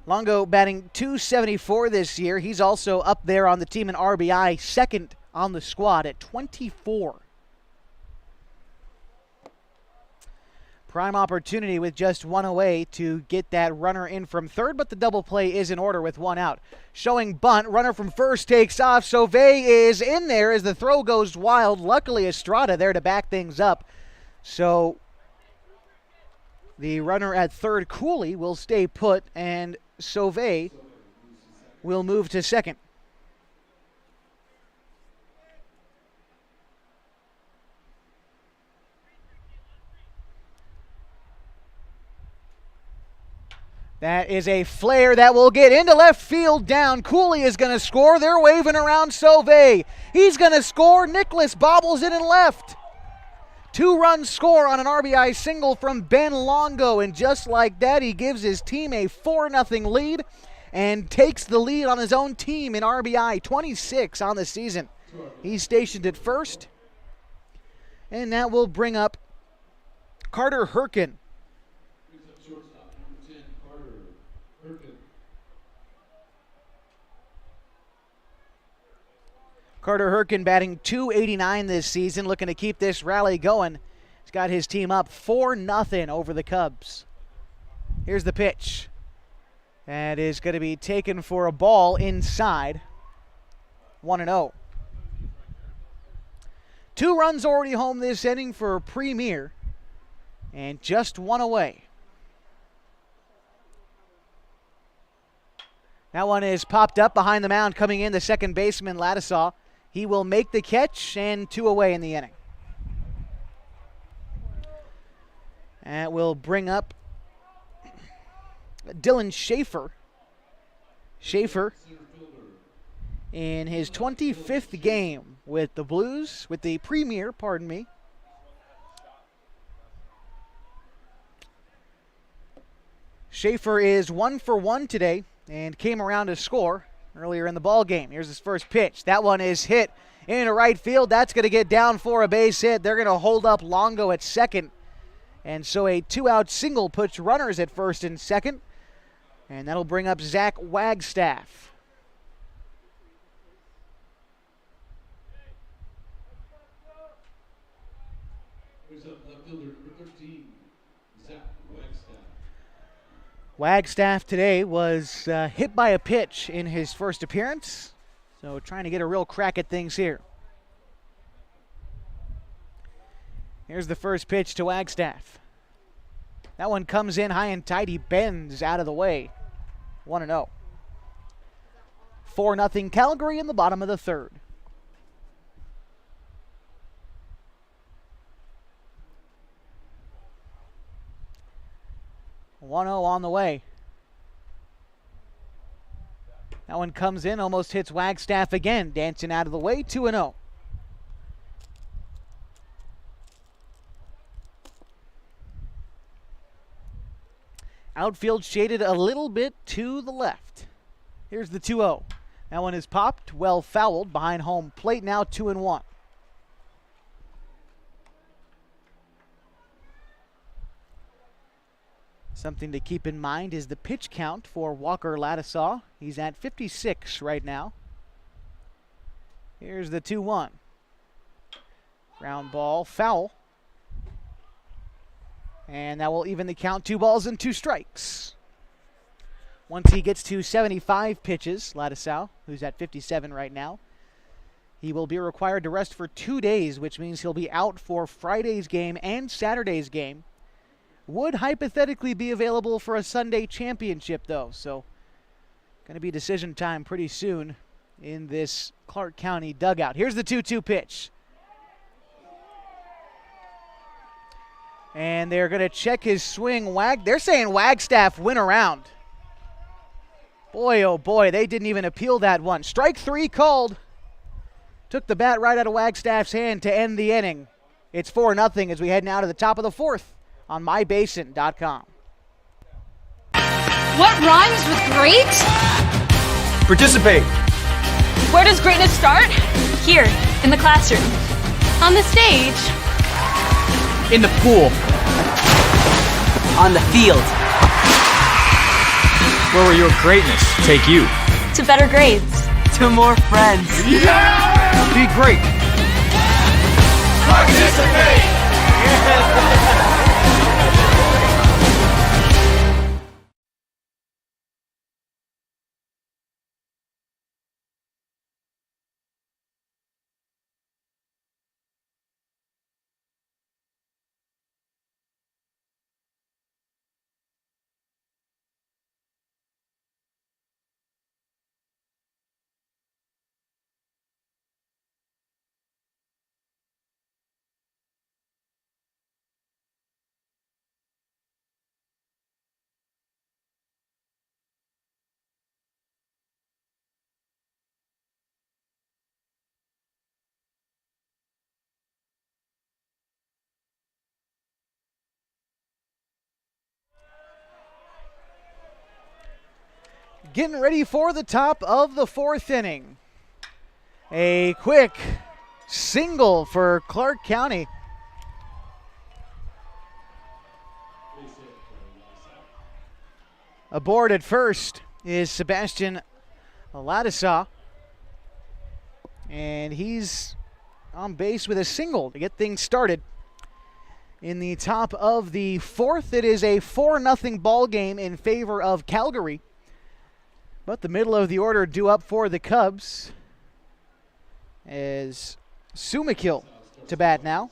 Longo batting .274 this year. He's also up there on the team in RBI, second on the squad at 24. Prime opportunity with just one away to get that runner in from third, but the double play is in order with one out. Showing bunt, runner from first takes off. Sauvé is in there as the throw goes wild. Luckily, Estrada there to back things up. So the runner at third, Cooley, will stay put, and Sauvé will move to second. That is a flare that will get into left field down. Cooley is going to score. They're waving around Sauvé. He's going to score. Nicholas bobbles it in left. Two-run score on an RBI single from Ben Longo. And just like that, he gives his team a 4-0 lead and takes the lead on his own team in RBI, 26 on the season. He's stationed at first. And that will bring up Carter Herkin. Carter Herkin batting .289 this season, looking to keep this rally going. He's got his team up 4-0 over the Cubs. Here's the pitch. That is going to be taken for a ball inside. 1-0. 2 runs already home this inning for Premier, and just one away. That one is popped up behind the mound, coming in the second baseman, Ladisaw. He will make the catch, and 2 away in the inning. That will bring up Dylan Shafer. Shafer in his 25th game with the Blues, with the Premier, pardon me. Shafer is 1 for 1 today and came around to score earlier in the ball game. Here's his first pitch. That one is hit into right field. That's going to get down for a base hit. They're going to hold up Longo at second. And so a 2-out single puts runners at first and second. And that'll bring up Zach Wagstaff. Wagstaff today was hit by a pitch in his first appearance, so trying to get a real crack at things here. Here's the first pitch to Wagstaff. That one comes in high and tight. He bends out of the way. 1-0. 4-0 Calgary in the bottom of the third. One-0 on the way. That one comes in, almost hits Wagstaff again, dancing out of the way. 2-0. Outfield shaded a little bit to the left. Here's the 2-0. That one is popped, well fouled behind home plate. Now 2-1. Something to keep in mind is the pitch count for Walker Ladisaw. He's at 56 right now. Here's the 2-1. Ground ball, foul. And that will even the count. 2 balls and 2 strikes. Once he gets to 75 pitches, Ladisaw, who's at 57 right now, he will be required to rest for 2 days, which means he'll be out for Friday's game and Saturday's game. Would hypothetically be available for a Sunday championship, though, so going to be decision time pretty soon in this Clark County dugout. Here's the 2-2 pitch. And they're going to check his swing. They're saying Wagstaff went around. Boy, oh boy, they didn't even appeal that one. Strike 3 called. Took the bat right out of Wagstaff's hand to end the inning. It's 4-0 as we head now to the top of the fourth on mybasin.com. What rhymes with great? Participate. Where does greatness start? Here, in the classroom. On the stage. In the pool. On the field. Where will your greatness take you? To better grades. To more friends. Yeah! Be great. Participate! Getting ready for the top of the fourth inning. A quick single for Clark County. Aboard at first is Sebastian Ladisaw. And he's on base with a single to get things started. In the top of the fourth, it is a 4-0 ball game in favor of Calgary. But the middle of the order due up for the Cubs as Sumakill to bat now.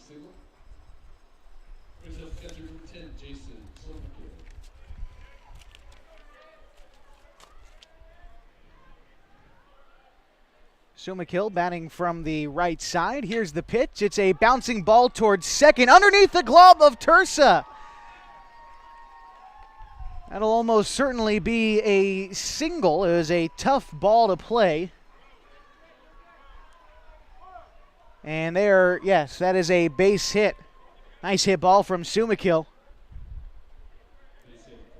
Sumakill batting from the right side. Here's the pitch. It's a bouncing ball towards second underneath the glove of Tursa. That'll almost certainly be a single. It was a tough ball to play. And there, yes, that is a base hit. Nice hit ball from Sumakill.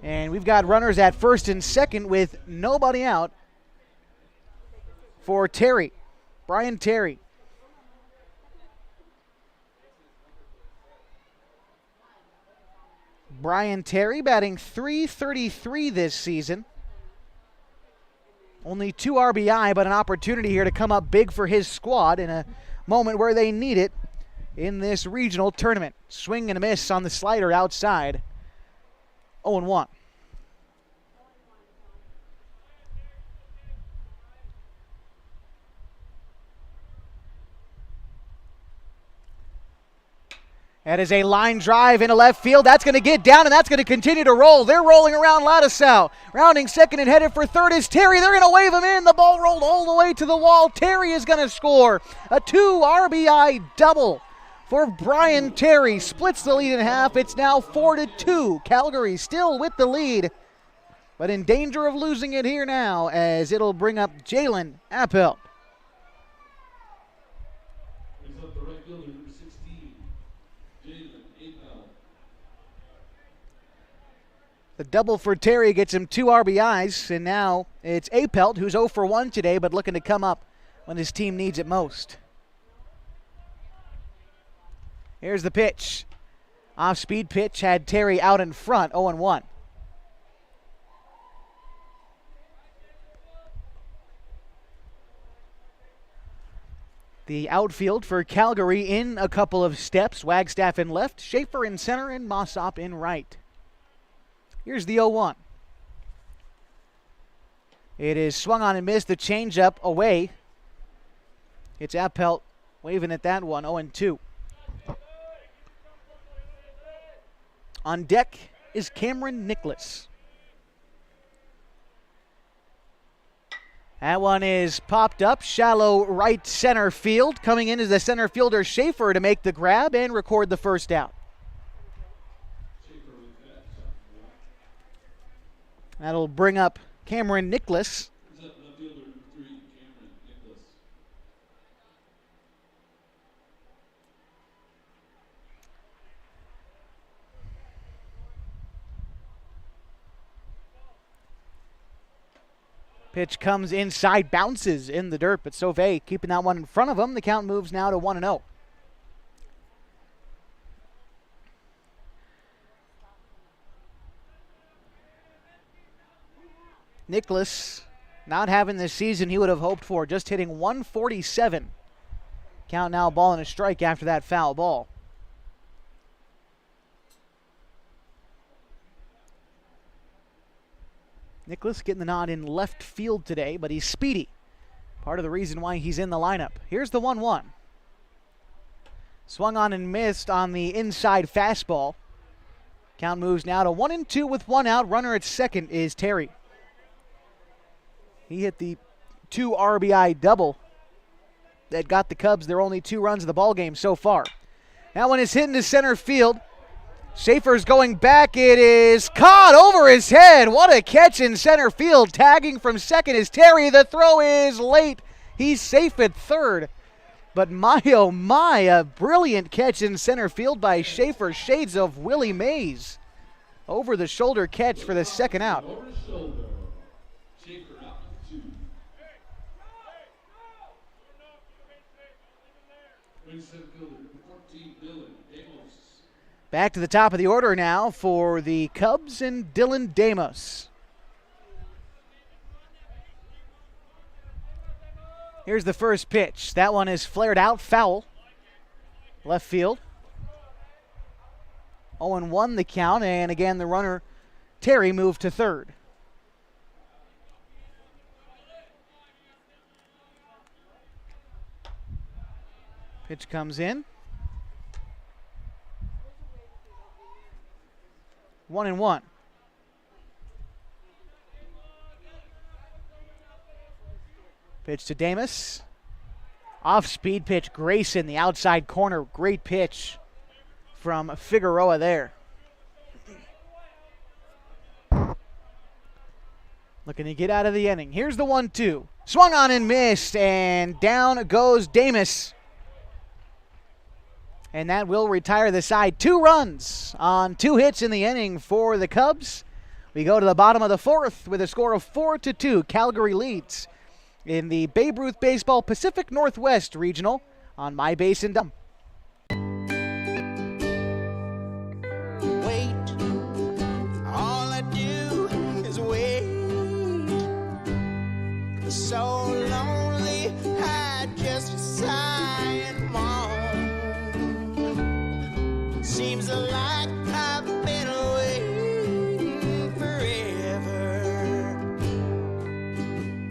And we've got runners at first and second with nobody out for Terry, Brian Terry. Brian Terry batting .333 this season. Only 2 RBI, but an opportunity here to come up big for his squad in a moment where they need it in this regional tournament. Swing and a miss on the slider outside. 0-1. That is a line drive into left field. That's going to get down, and that's going to continue to roll. They're rolling around Lattisaw. Rounding second and headed for third is Terry. They're going to wave him in. The ball rolled all the way to the wall. Terry is going to score a 2 RBI double for Brian Terry. Splits the lead in half. It's now 4-2. Calgary still with the lead, but in danger of losing it here now as it'll bring up Jalen Appel. The double for Terry gets him 2 RBIs, and now it's Apelt, who's 0 for 1 today, but looking to come up when his team needs it most. Here's the pitch. Off-speed pitch had Terry out in front, 0-1. The outfield for Calgary in a couple of steps. Wagstaff in left, Shafer in center, and Mossop in right. Here's the 0-1. It is swung on and missed. The changeup away. It's Appelt waving at that one, 0-2. On deck is Cameron Nicholas. That one is popped up, shallow right center field. Coming in is the center fielder Shafer to make the grab and record the first out. That'll bring up Cameron Nicholas. Pitch comes inside, bounces in the dirt, but Sauvé keeping that one in front of him. The count moves now to 1-0. Nicholas not having the season he would have hoped for, just hitting 147. Count now, ball and a strike after that foul ball. Nicholas getting the nod in left field today, but he's speedy. Part of the reason why he's in the lineup. Here's the 1-1. Swung on and missed on the inside fastball. Count moves now to 1-2 with one out. Runner at second is Terry. He hit the 2 RBI double that got the Cubs their only 2 runs of the ballgame so far. That one is hit into center field. Shafer's going back. It is caught over his head. What a catch in center field. Tagging from second is Terry. The throw is late. He's safe at third. But my, oh my, a brilliant catch in center field by Shafer. Shades of Willie Mays. Over the shoulder catch for the second out. Back to the top of the order now for the Cubs and Dylan Damos. Here's the first pitch. That one is flared out, foul. Left field. 0-1 the count, and again the runner, Terry, moved to third. Pitch comes in. 1-1. Pitch to Damus. Off-speed pitch, Grayson, the outside corner. Great pitch from Figueroa there. Looking to get out of the inning. Here's the 1-2. Swung on and missed, and down goes Damus. And that will retire the side. 2 runs on 2 hits in the inning for the Cubs. We go to the bottom of the 4th with a score of 4-2. Calgary leads in the Babe Ruth Baseball Pacific Northwest Regional on My Base in Dumb. Wait, all I do is wait. So lonely, I just sigh and moan. Seems like I've been waiting forever,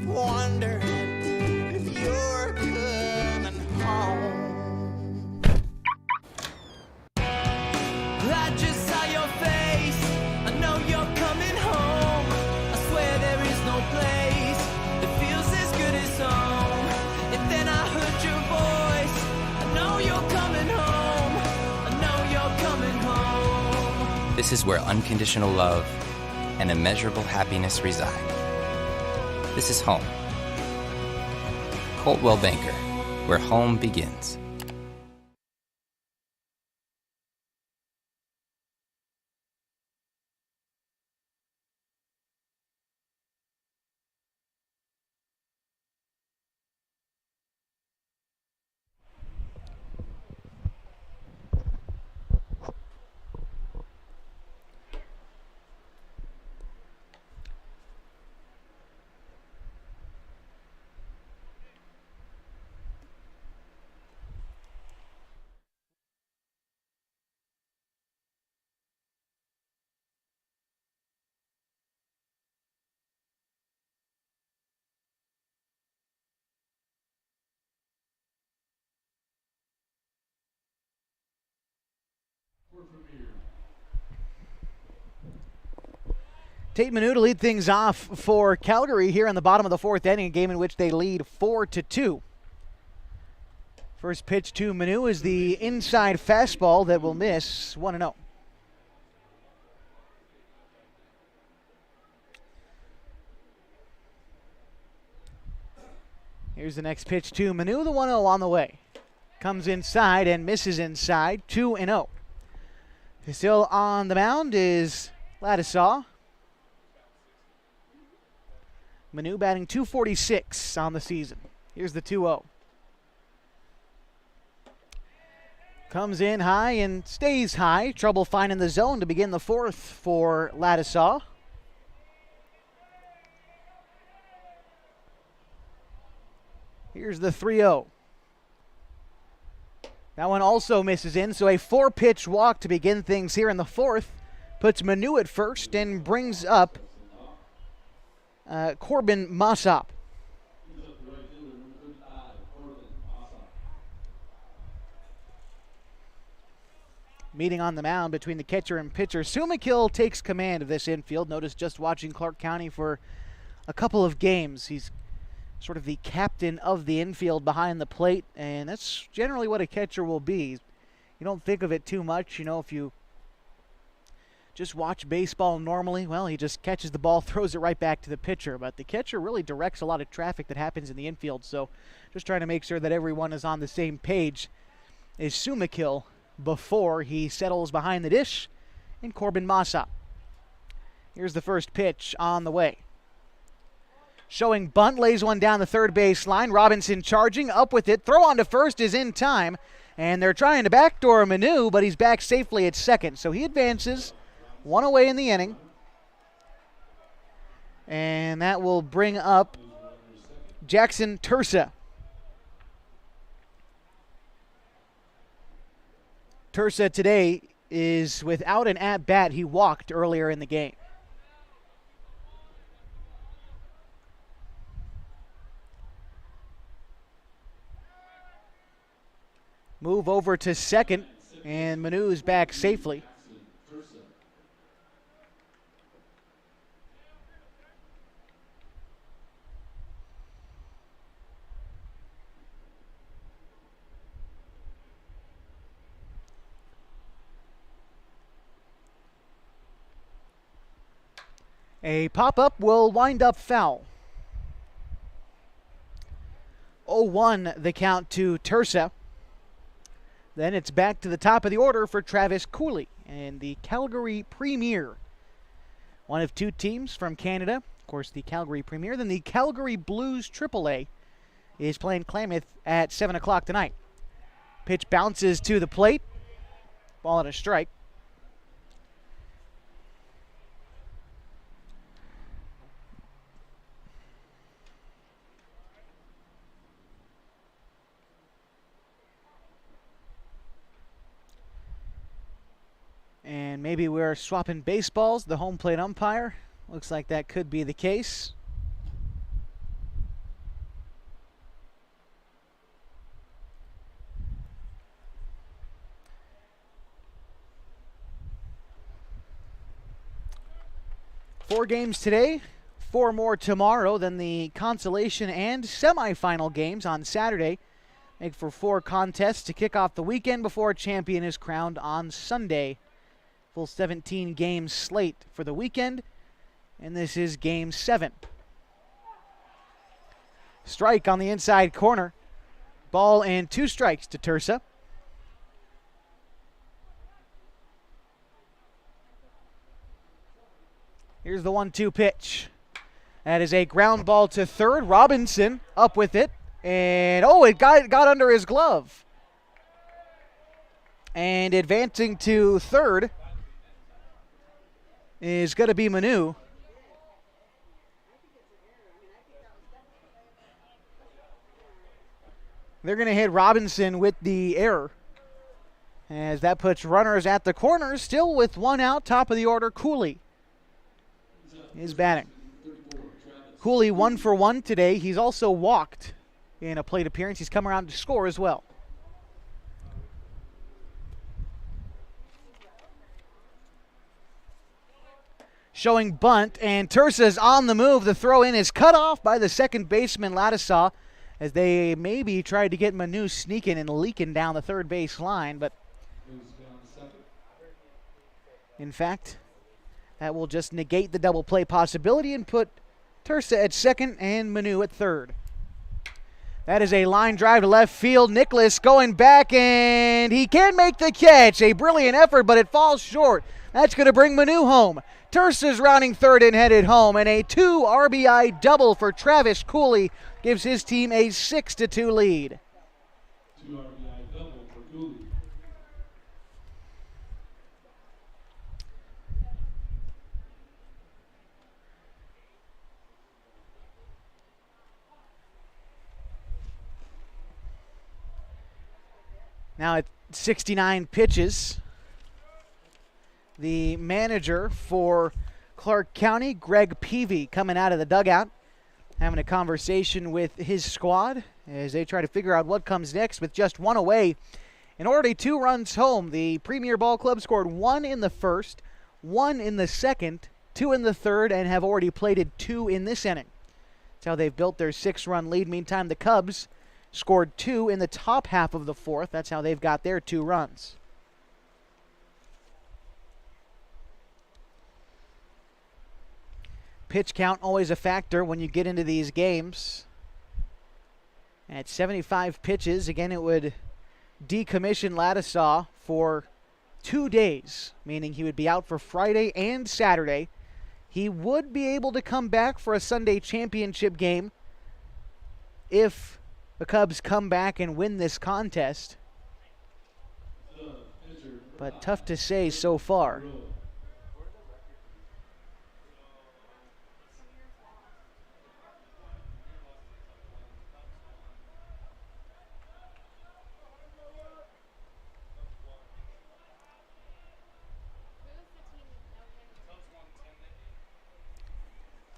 wondering if you're coming home. This is where unconditional love and immeasurable happiness reside. This is home. Coltwell Banker, where home begins. Tate Manu to lead things off for Calgary here in the bottom of the fourth inning, a game in which they lead 4-2. First pitch to Manu is the inside fastball that will miss 1-0. Here's the next pitch to Manu, the 1-0 on the way. Comes inside and misses inside, 2-0. Still on the mound is Ladisaw. Manu batting .246 on the season. Here's the 2-0. Comes in high and stays high. Trouble finding the zone to begin the fourth for Ladisaw. Here's the 3-0. That one also misses in, so a 4-pitch walk to begin things here in the fourth. Puts Manu at first and brings up Corbin Mossop. Meeting on the mound between the catcher and pitcher. Sumakill takes command of this infield. Notice just watching Clark County for a couple of games. He's sort of the captain of the infield behind the plate, and that's generally what a catcher will be. You don't think of it too much, if you just watch baseball normally, well, he just catches the ball, throws it right back to the pitcher. But the catcher really directs a lot of traffic that happens in the infield, so just trying to make sure that everyone is on the same page is Sumakill before he settles behind the dish in Corbin Mossop. Here's the first pitch on the way. Showing bunt, lays one down the third base line. Robinson charging, up with it. Throw on to first is in time, and they're trying to backdoor Manu, but he's back safely at second, so he advances. One away in the inning. And that will bring up Jackson Tursa. Tursa today is without an at-bat. He walked earlier in the game. Move over to second, and Manu's back safely. A pop-up will wind up foul. 0-1 the count to Tursa. Then it's back to the top of the order for Travis Cooley and the Calgary Premier. One of two teams from Canada. Of course, the Calgary Premier. Then the Calgary Blues AAA is playing Klamath at 7 o'clock tonight. Pitch bounces to the plate. Ball and a strike. And maybe we're swapping baseballs, the home plate umpire. Looks like that could be the case. Four games today, four more tomorrow, then the consolation and semifinal games on Saturday. Make for four contests to kick off the weekend before a champion is crowned on Sunday Full 17 game slate for the weekend, and this is game 7. Strike on the inside corner. Ball and 2 strikes to Tursa. Here's the 1-2 pitch. That is a ground ball to third. Robinson up with it. And, it got under his glove. And advancing to third is going to be Manu. They're going to hit Robinson with the error, as that puts runners at the corners, still with 1 out. Top of the order, Cooley is batting. Cooley 1 for 1 today. He's also walked in a plate appearance. He's come around to score as well. Showing bunt, and Tursa's on the move. The throw in is cut off by the second baseman, Ladisaw, as they maybe tried to get Manu sneaking and leaking down the third base line, but in fact, that will just negate the double play possibility and put Tursa at second and Manu at third. That is a line drive to left field. Nicholas going back, and he can make the catch. A brilliant effort, but it falls short. That's going to bring Manu home. Tursa's rounding third and headed home, and a 2 RBI double for Travis Cooley gives his team a 6-2 lead. 2 RBI double for Cooley. Now at 69 pitches, the manager for Clark County, Greg Peavy, coming out of the dugout, having a conversation with his squad as they try to figure out what comes next with just 1 away. In already 2 runs home, the Premier Ball Club scored 1 in the first, 1 in the second, 2 in the third, and have already plated 2 in this inning. That's how they've built their 6-run lead. Meantime, the Cubs scored 2 in the top half of the fourth. That's how they've got their 2 runs. Pitch count always a factor when you get into these games. At 75 pitches, again, it would decommission Ladisaw for 2 days, meaning he would be out for Friday and Saturday. He would be able to come back for a Sunday championship game if the Cubs come back and win this contest. But tough to say so far.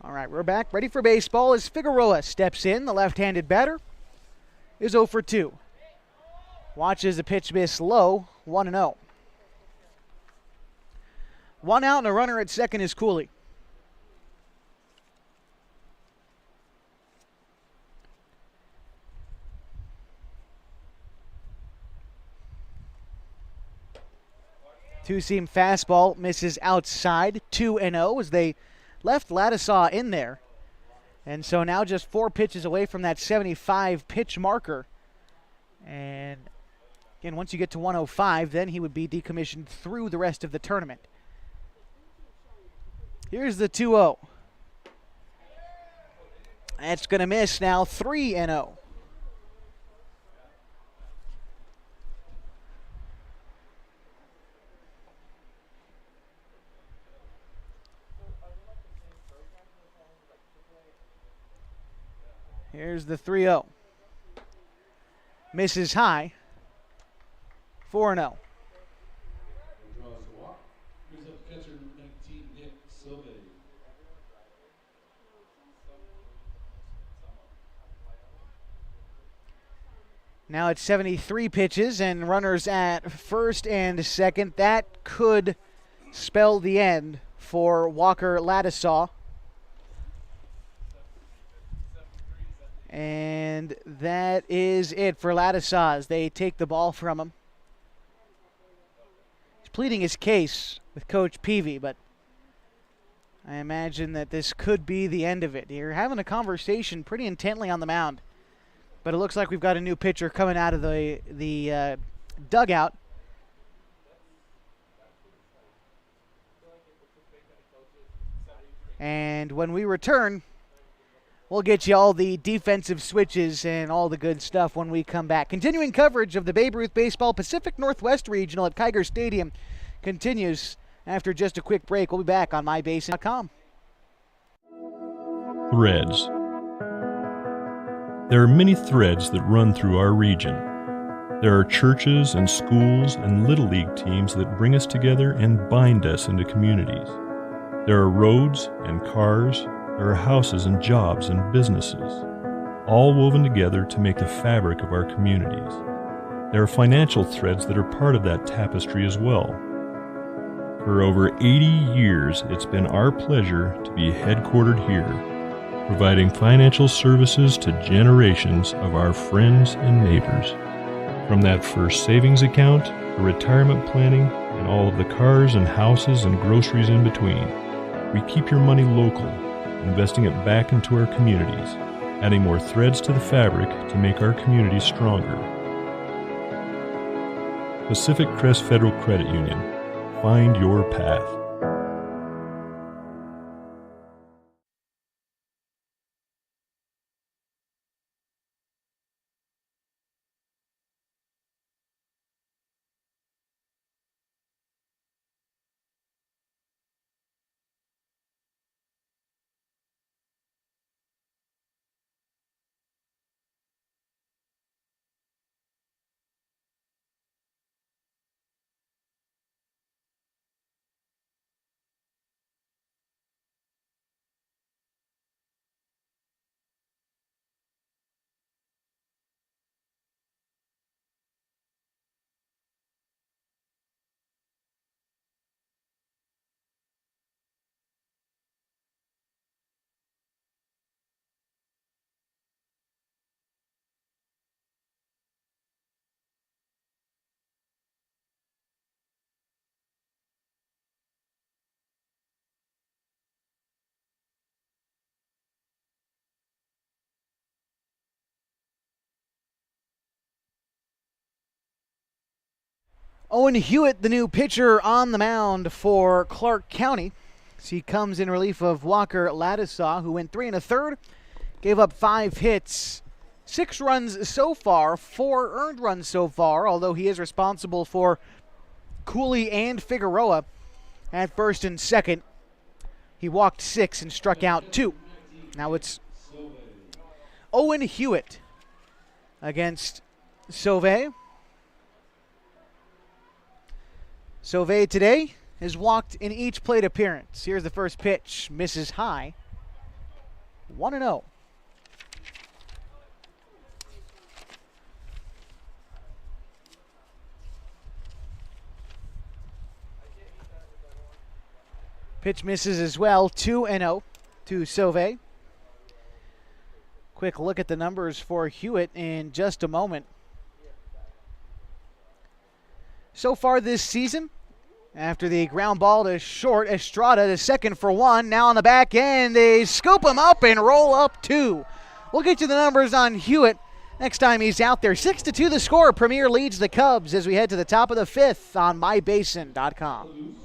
All right, we're back. Ready for baseball as Figueroa steps in. The left-handed batter is 0 for 2. Watches the pitch miss low, 1-0. 1 out and a runner at second is Cooley. Two-seam fastball misses outside, 2-0 as they left Ladisaw in there. And so now just 4 pitches away from that 75 pitch marker. And again, once you get to 105, then he would be decommissioned through the rest of the tournament. Here's the 2-0. That's going to miss now, 3-0. Here's the 3-0. Misses high. 4-0. Draws a walk. Brings up catcher number 19, Nick Silve. Now it's 73 pitches and runners at first and second. That could spell the end for Walker Ladisaw. And that is it for Ladisaw as they take the ball from him. He's pleading his case with Coach Peavy, but I imagine that this could be the end of it. You're having a conversation pretty intently on the mound, but it looks like we've got a new pitcher coming out of the dugout. And when we return, we'll get you all the defensive switches and all the good stuff when we come back. Continuing coverage of the Babe Ruth Baseball Pacific Northwest Regional at Kiger Stadium continues after just a quick break. We'll be back on mybasin.com. Threads. There are many threads that run through our region. There are churches and schools and Little League teams that bring us together and bind us into communities. There are roads and cars. There are houses and jobs and businesses, all woven together to make the fabric of our communities. There are financial threads that are part of that tapestry as well. For over 80 years, it's been our pleasure to be headquartered here, providing financial services to generations of our friends and neighbors. From that first savings account, to retirement planning, and all of the cars and houses and groceries in between, we keep your money local, investing it back into our communities, adding more threads to the fabric to make our communities stronger. Pacific Crest Federal Credit Union. Find your path. Owen Hewitt, the new pitcher on the mound for Clark County. So he comes in relief of Walker Ladisaw, who went 3 1/3, gave up 5 hits, 6 runs so far, 4 earned runs so far, although he is responsible for Cooley and Figueroa at first and second. He walked 6 and struck out 2. Now it's Owen Hewitt against Sauvé. Sauvé today has walked in each plate appearance. Here's the first pitch. Misses high. 1-0. Pitch misses as well. 2-0 to Sauvé. Quick look at the numbers for Hewitt in just a moment. So far this season, after the ground ball to short, Estrada to second for 1. Now on the back end, they scoop him up and roll up 2. We'll get you the numbers on Hewitt next time he's out there. 6-2 the score. Premier leads the Cubs as we head to the top of the 5th on mybasin.com.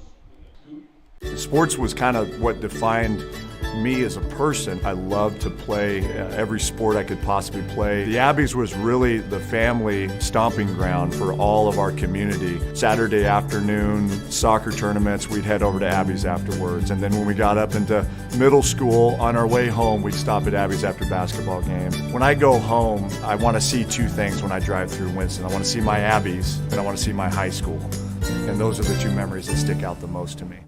Sports was kind of what defined me as a person. I loved to play every sport I could possibly play. The Abbeys was really the family stomping ground for all of our community. Saturday afternoon soccer tournaments, we'd head over to Abbeys afterwards. And then when we got up into middle school, on our way home, we'd stop at Abbeys after basketball games. When I go home, I want to see 2 things when I drive through Winston. I want to see my Abbeys and I want to see my high school. And those are the 2 memories that stick out the most to me.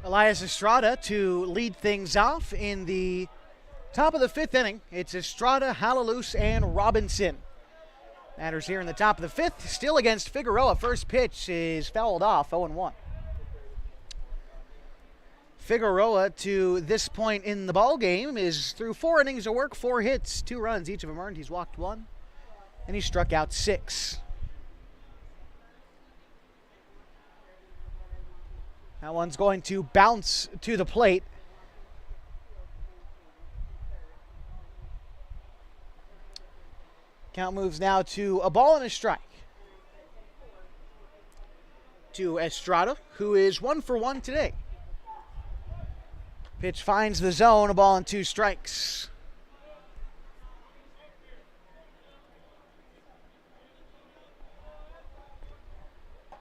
Elias Estrada to lead things off in the top of the 5th inning. It's Estrada, Halaluz, and Robinson. Matters here in the top of the 5th. Still against Figueroa. First pitch is fouled off, 0-1. Figueroa, to this point in the ball game, is through 4 innings of work, 4 hits, 2 runs, each of them earned. He's walked 1, and he struck out 6. That one's going to bounce to the plate. Count moves now to a ball and a strike. To Estrada, who is 1 for 1 today. Pitch finds the zone, a ball and 2 strikes.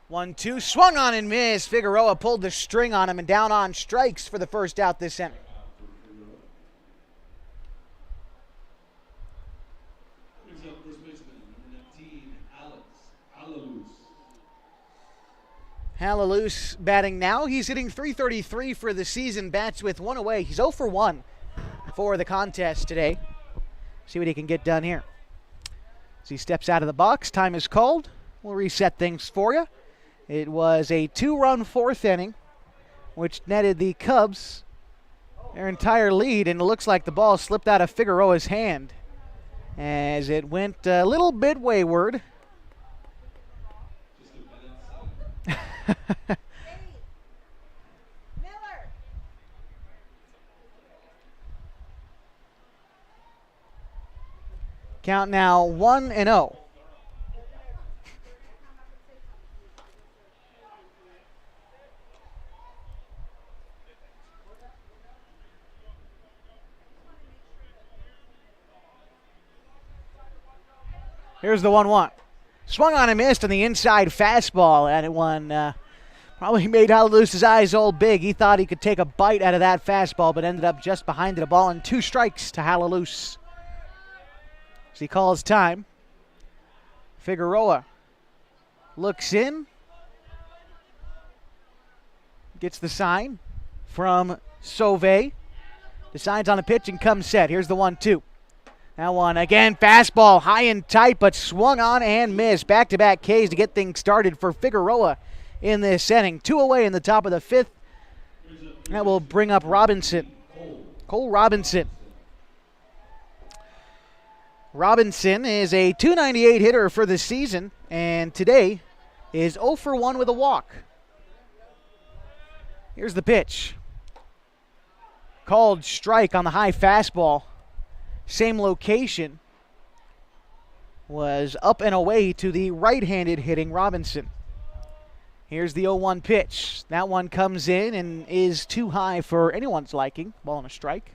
One, two, swung on and missed. Figueroa pulled the string on him and down on strikes for the first out this inning. Halaluz batting now. He's hitting .333 for the season. Bats with 1 away. He's 0 for 1 for the contest today. See what he can get done here. As he steps out of the box, time is called. We'll reset things for you. It was a 2-run 4th inning, which netted the Cubs their entire lead, and it looks like the ball slipped out of Figueroa's hand as it went a little bit wayward. Count now 1-0. Here's the 1-1. Swung on and missed on the inside fastball, and it probably made Halaluz's eyes all big. He thought he could take a bite out of that fastball, but ended up just behind it. A ball and 2 strikes to Halaluz. As he calls time, Figueroa looks in, gets the sign from Sauvé. Decides on a pitch and comes set. Here's the 1-2. That one again, fastball high and tight, but swung on and missed. Back-to-back Ks to get things started for Figueroa in this inning. 2 away in the top of the 5th. That will bring up Robinson. Cole Robinson. Robinson is a .298 hitter for the season, and today is 0 for 1 with a walk. Here's the pitch. Called strike on the high fastball. Same location. Was up and away to the right-handed hitting Robinson. Here's the 0-1 pitch. That one comes in and is too high for anyone's liking. Ball and a strike.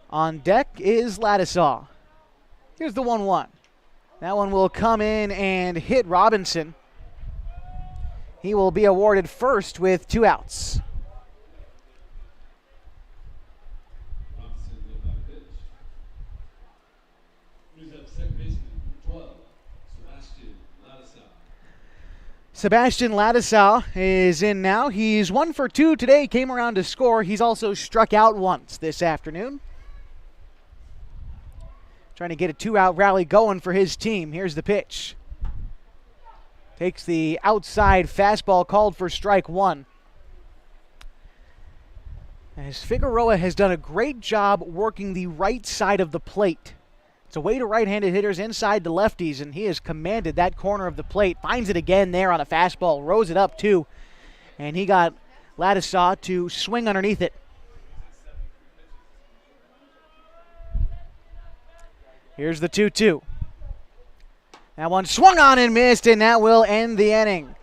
On deck is Ladisaw. Here's the 1-1. That one will come in and hit Robinson. He will be awarded first with 2 outs. Sebastian Ladisaw is in now. He's 1 for 2 today, came around to score. He's also struck out once this afternoon. Trying to get a 2-out rally going for his team. Here's the pitch. Takes the outside fastball, called for strike 1. As Figueroa has done a great job working the right side of the plate. It's away to right-handed hitters inside the lefties, and he has commanded that corner of the plate. Finds it again there on a fastball, rose it up too, and he got Ladisaw to swing underneath it. Here's the 2-2. That one swung on and missed, and that will end the inning.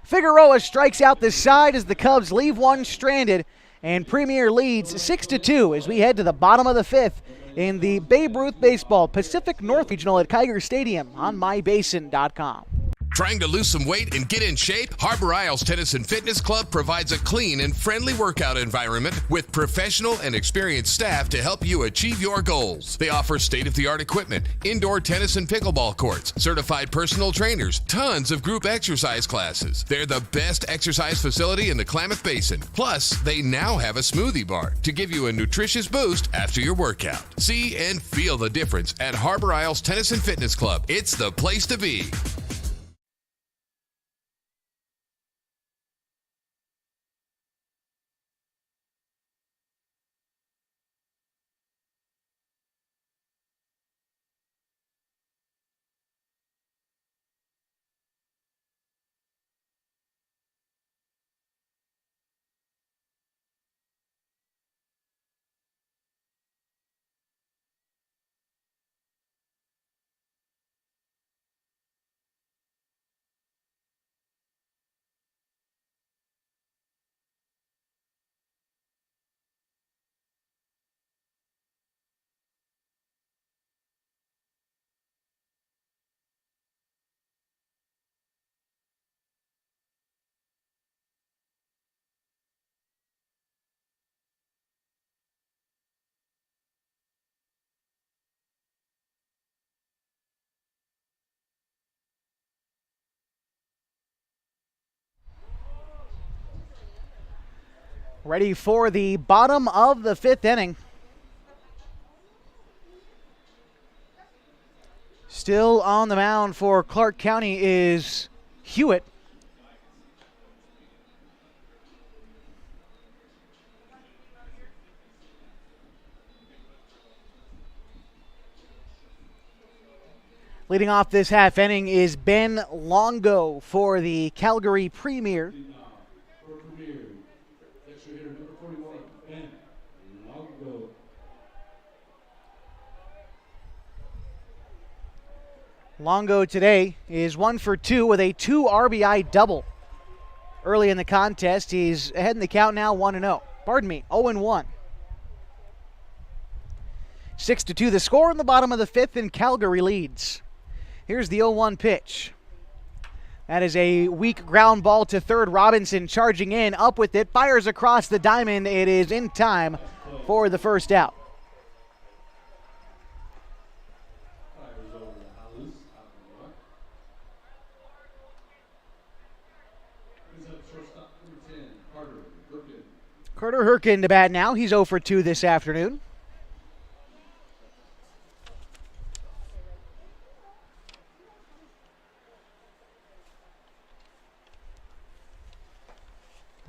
Figueroa strikes out the side as the Cubs leave one stranded, and Premier leads 6-2 as we head to the bottom of the 5th in the Babe Ruth Baseball Pacific North Regional at Kiger Stadium on mybasin.com. Trying to lose some weight and get in shape? Harbor Isles Tennis and Fitness Club provides a clean and friendly workout environment with professional and experienced staff to help you achieve your goals. They offer state-of-the-art equipment, indoor tennis and pickleball courts, certified personal trainers, tons of group exercise classes. They're the best exercise facility in the Klamath Basin. Plus, they now have a smoothie bar to give you a nutritious boost after your workout. See and feel the difference at Harbor Isles Tennis and Fitness Club. It's the place to be. Ready for the bottom of the 5th inning. Still on the mound for Clark County is Hewitt. Leading off this half inning is Ben Longo for the Calgary Premier. Longo today is 1 for 2 with a 2 RBI double. Early in the contest, he's ahead in the count now, 1-0. Pardon me, 0-1. 6-2 the score in the bottom of the 5th, and Calgary leads. Here's the 0-1 pitch. That is a weak ground ball to third. Robinson charging in, up with it, fires across the diamond. It is in time for the first out. Carter Herkin to bat now. He's 0 for 2 this afternoon.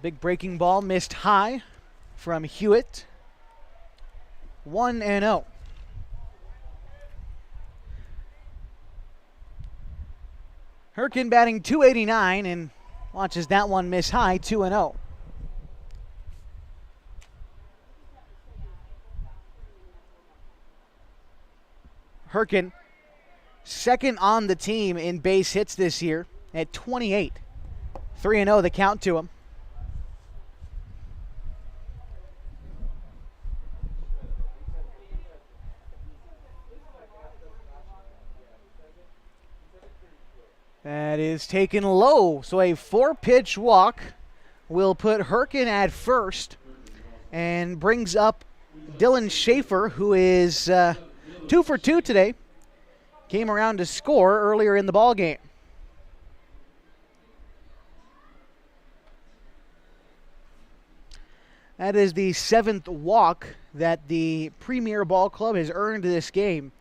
Big breaking ball missed high from Hewitt. 1-0. Herkin batting .289 and watches that one miss high, 2-0. Herkin, second on the team in base hits this year at 28. 3-0 the count to him. That is taken low, so a 4-pitch walk will put Herkin at first and brings up Dylan Shafer, who is 2 for 2 today. Came around to score earlier in the ball game. That is the 7th walk that the Premier Ball Club has earned this game.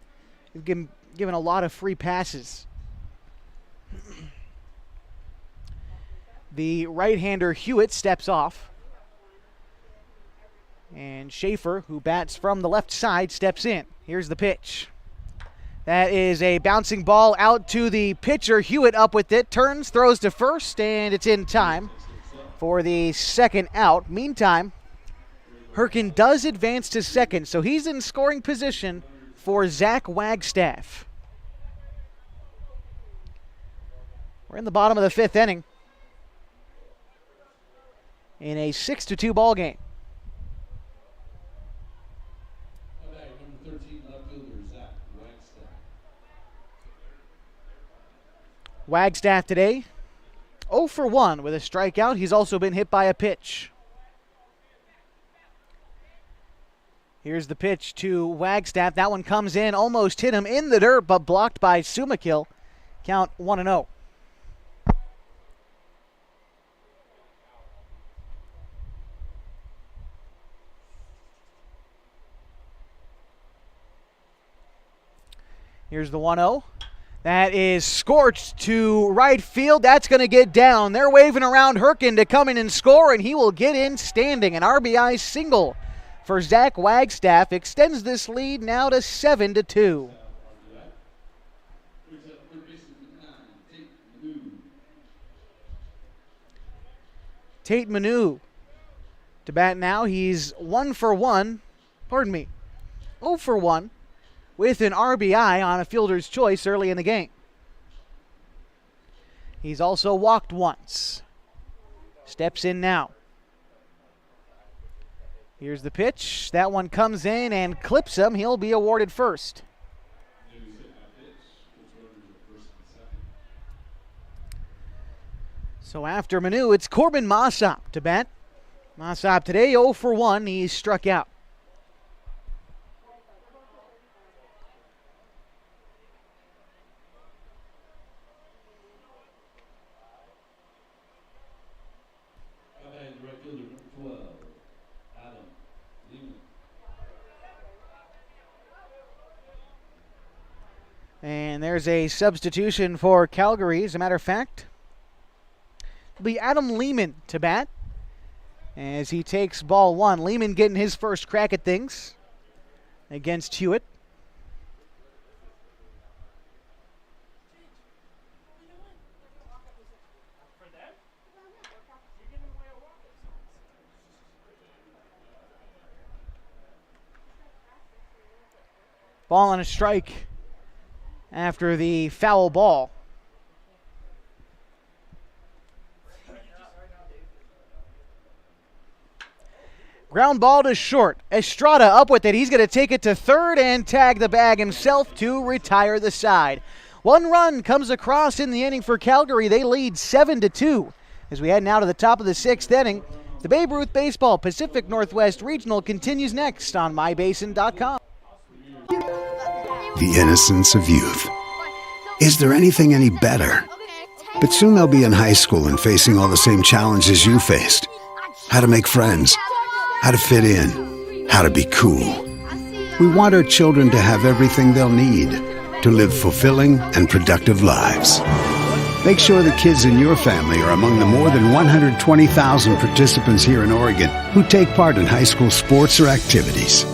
They've given a lot of free passes. The right-hander Hewitt steps off. And Shafer, who bats from the left side, steps in. Here's the pitch. That is a bouncing ball out to the pitcher. Hewitt up with it, turns, throws to first, and it's in time for the second out. Meantime, Herkin does advance to second, so he's in scoring position for Zach Wagstaff. We're in the bottom of the 5th inning in a 6-2 ball game. Wagstaff today, 0 for 1 with a strikeout. He's also been hit by a pitch. Here's the pitch to Wagstaff. That one comes in, almost hit him in the dirt, but blocked by Sumakill. Count 1-0. Here's the 1-0. That is scorched to right field. That's going to get down. They're waving around Herkin to come in and score, and he will get in standing. An RBI single for Zach Wagstaff extends this lead now to 7-2. Tate Manu to bat now. He's 0 for 1 with an RBI on a fielder's choice early in the game. He's also walked once. Steps in now. Here's the pitch. That one comes in and clips him. He'll be awarded first. So after Manu, it's Corbin Mossop to bat. Mossop today 0 for 1. He's struck out. And there's a substitution for Calgary, as a matter of fact. It'll be Adam Lehman to bat as he takes ball 1. Lehman getting his first crack at things against Hewitt. Ball on a strike after the foul ball. Ground ball to short. Estrada up with it. He's going to take it to third and tag the bag himself to retire the side. 1 run comes across in the inning for Calgary. They lead 7-2 as we head now to the top of the 6th inning. The Babe Ruth Baseball Pacific Northwest Regional continues next on mybasin.com. The innocence of youth. Is there anything any better? But soon they'll be in high school and facing all the same challenges you faced. How to make friends, how to fit in, how to be cool. We want our children to have everything they'll need to live fulfilling and productive lives. Make sure the kids in your family are among the more than 120,000 participants here in Oregon who take part in high school sports or activities.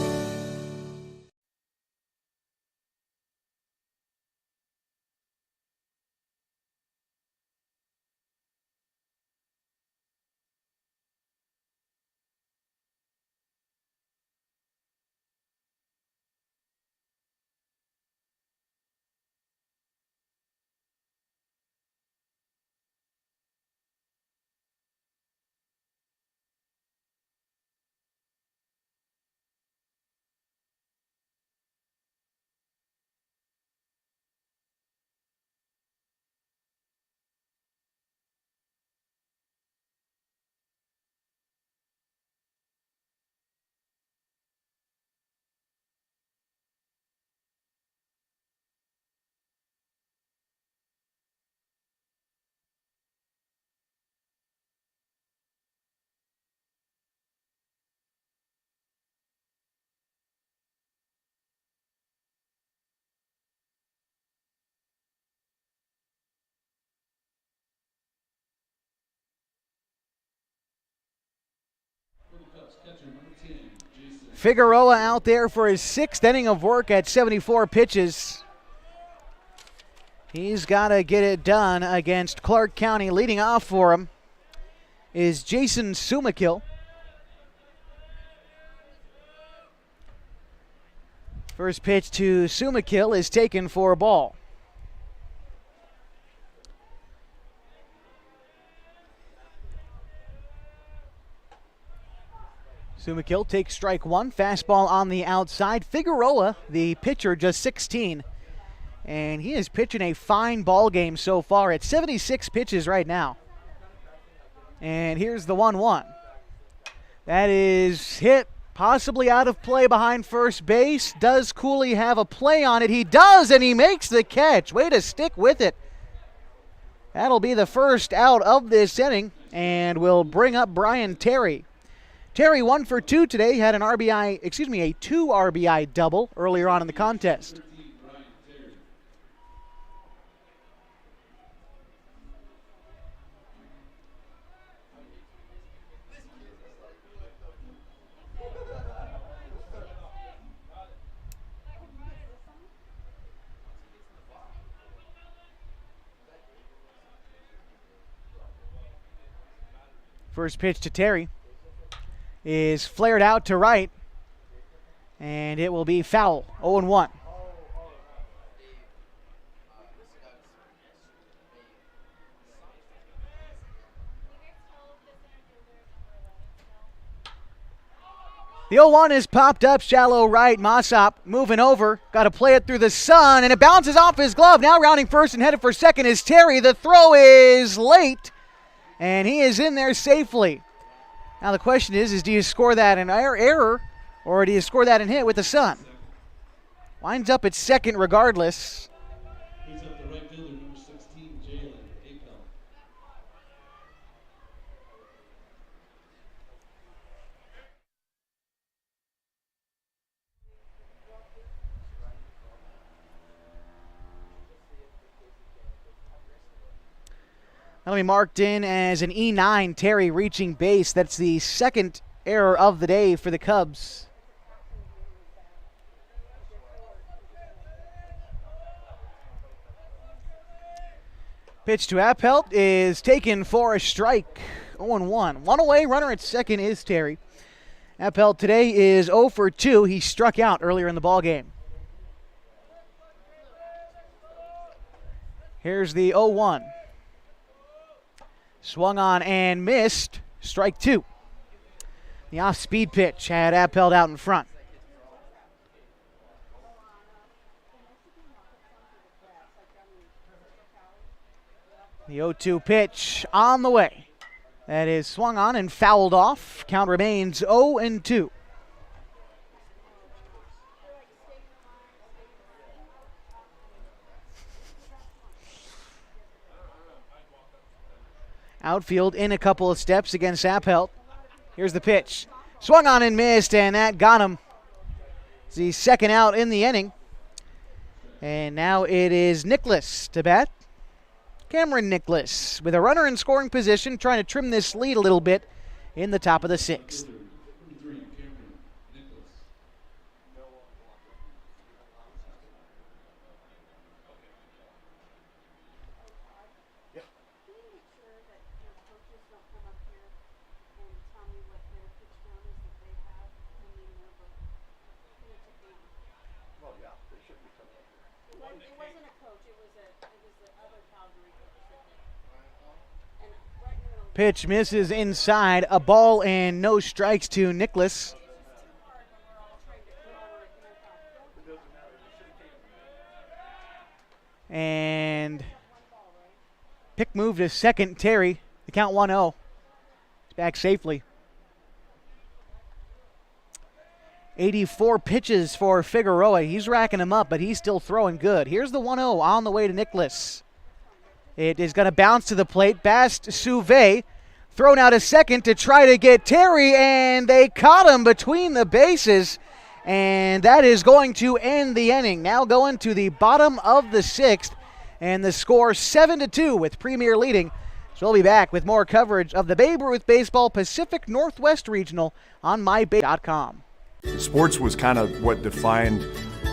Figueroa out there for his 6th inning of work at 74 pitches. He's got to get it done against Clark County. Leading off for him is Jason Sumakill. First pitch to Sumakill is taken for a ball. Sumakill takes strike 1. Fastball on the outside. Figueroa, the pitcher, just 16 And he is pitching a fine ball game so far at 76 pitches right now. And here's the 1-1. That is hit, possibly out of play behind first base. Does Cooley have a play on it? He does, and he makes the catch. Way to stick with it. That'll be the first out of this inning, and will bring up Brian Terry. Terry 1 for 2 today, had a 2 RBI double earlier on in the contest. First pitch to Terry is flared out to right, and it will be foul. 0-1. The 0-1 is popped up shallow right. Mossop moving over. Got to play it through the sun, and it bounces off his glove. Now rounding first and headed for second is Terry. The throw is late, and he is in there safely. Now the question is do you score that in error, or do you score that in hit with the sun? Winds up at second regardless. Brings up the right fielder, number 16, Jalen Apel. That'll be marked in as an E9, Terry reaching base. That's the second error of the day for the Cubs. Pitch to Appelt is taken for a strike. 0-1. One away, runner at second is Terry. Appelt today is 0 for 2. He struck out earlier in the ballgame. Here's the 0-1. Swung on and missed. Strike 2. The off-speed pitch had Appelt out in front. The 0-2 pitch on the way. That is swung on and fouled off. Count remains 0-2. Outfield in a couple of steps against Appelt. Here's the pitch. Swung on and missed, and that got him. It's the second out in the inning. And now it is Nicholas to bat. Cameron Nicholas with a runner in scoring position, trying to trim this lead a little bit in the top of the sixth. Pitch misses inside. A ball and no strikes to Nicholas. And pick move to second, Terry. The count 1-0. He's back safely. 84 pitches for Figueroa. He's racking them up, but he's still throwing good. Here's the 1-0 on the way to Nicholas. It is going to bounce to the plate. Bast Suve thrown out a second to try to get Terry, and they caught him between the bases. And that is going to end the inning. Now going to the bottom of the sixth, and the score 7-2 with Premier leading. So we'll be back with more coverage of the Babe Ruth Baseball Pacific Northwest Regional on mybabe.com. Sports was kind of what defined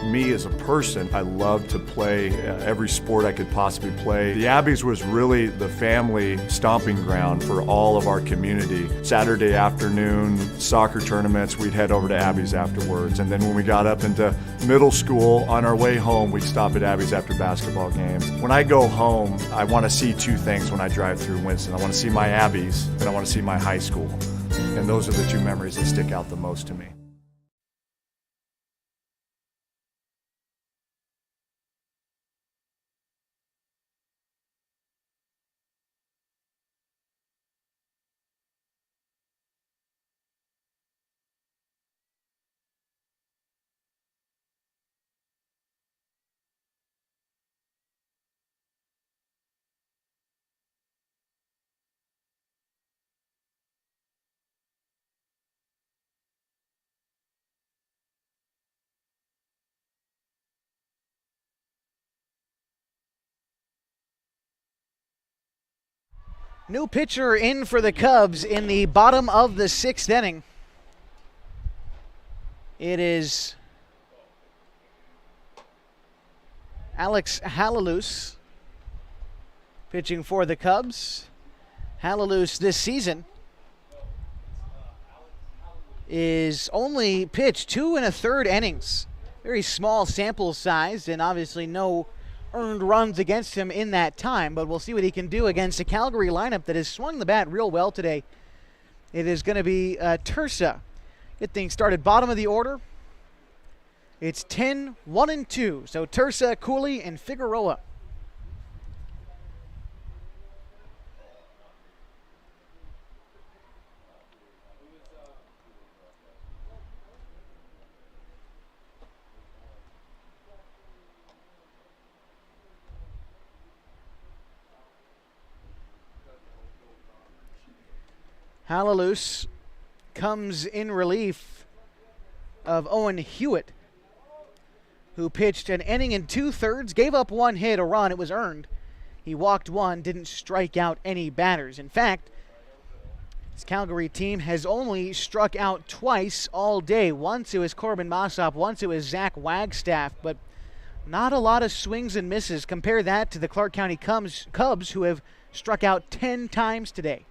me as a person. I loved to play every sport I could possibly play. The Abbeys was really the family stomping ground for all of our community. Saturday afternoon soccer tournaments, we'd head over to Abbeys afterwards. And then when we got up into middle school, on our way home, we'd stop at Abbeys after basketball games. When I go home, I want to see two things when I drive through Winston. I want to see my Abbeys, and I want to see my high school. And those are the two memories that stick out the most to me. New pitcher in for the Cubs in the bottom of the 6th inning. It is Alex Halalus pitching for the Cubs. Halalus this season is only pitched 2 1/3 innings. Very small sample size, and obviously no earned runs against him in that time, but we'll see what he can do against a Calgary lineup that has swung the bat real well today. It is going to be Tursa. Get things started bottom of the order. It's 10, 1, and 2. So Tursa, Cooley, and Figueroa. Halalus comes in relief of Owen Hewitt, who pitched an inning and 2/3, gave up 1 hit, a run. It was earned. He walked 1, didn't strike out any batters. In fact, this Calgary team has only struck out twice all day. Once it was Corbin Mossop, once it was Zach Wagstaff, but not a lot of swings and misses. Compare that to the Clark County Cubs, who have struck out 10 times today.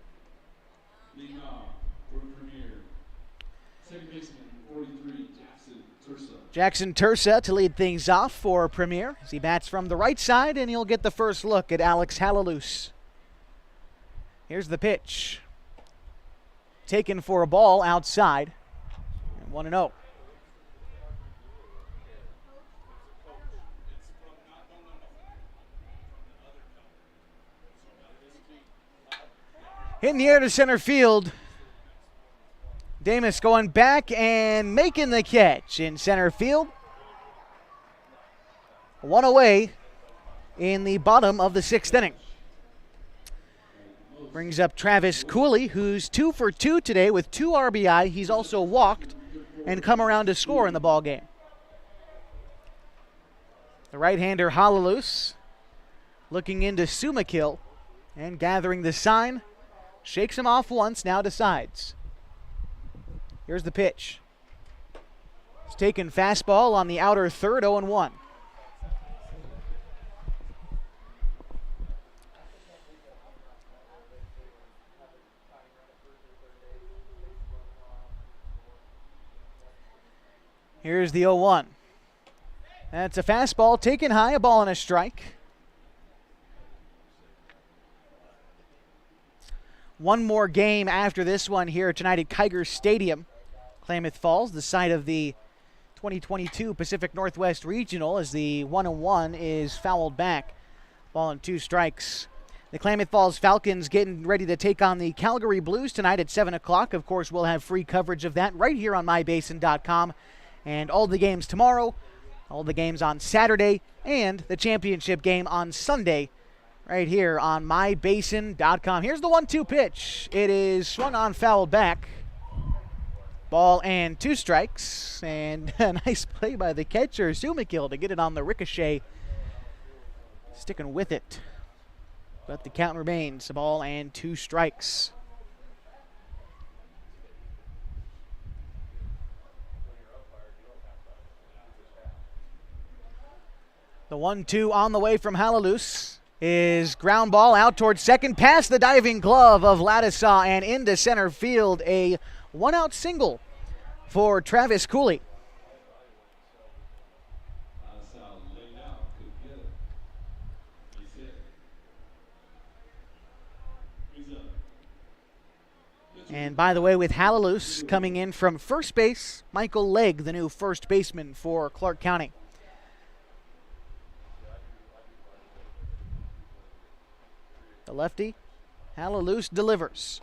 Second baseman, 43, Jackson Tursa to lead things off for Premier as he bats from the right side, and he'll get the first look at Alex Halalus. Here's the pitch. Taken for a ball outside. 1-0. In the air to center field. Damus going back and making the catch in center field. 1 away in the bottom of the 6th inning. Brings up Travis Cooley, who's 2 for 2 today with 2 RBI. He's also walked and come around to score in the ball game. The right-hander Halalus looking into Sumakill and gathering the sign. Shakes him off once, now decides. Here's the pitch. It's taken fastball on the outer third, 0-1. Here's the 0-1. That's a fastball taken high, a ball and a strike. One more game after this one here tonight at Kiger Stadium. Klamath Falls, the site of the 2022 Pacific Northwest Regional, as the 1-1 is fouled back. Ball and 2 strikes. The Klamath Falls Falcons getting ready to take on the Calgary Blues tonight at 7 o'clock. Of course, we'll have free coverage of that right here on mybasin.com. And all the games tomorrow, all the games on Saturday, and the championship game on Sunday right here on mybasin.com. Here's the 1-2 pitch. It is swung on, fouled back. Ball and 2 strikes. And a nice play by the catcher, Sumakill, to get it on the ricochet. Sticking with it. But the count remains. A ball and 2 strikes. The 1-2 on the way from Halalus is ground ball out towards second, past the diving glove of Ladisaw and into center field. A 1-out single for Travis Cooley. And by the way, with Halalus coming in from first base, Michael Legg, the new first baseman for Clark County. The lefty, Halalus delivers.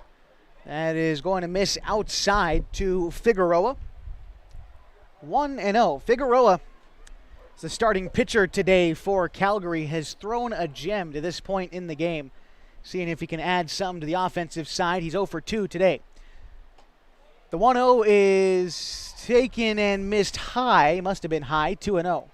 That is going to miss outside to Figueroa. 1-0. Figueroa is the starting pitcher today for Calgary, has thrown a gem to this point in the game. Seeing if he can add something to the offensive side. He's 0 for 2 today. The 1-0 is taken and missed high. Must have been high. 2-0.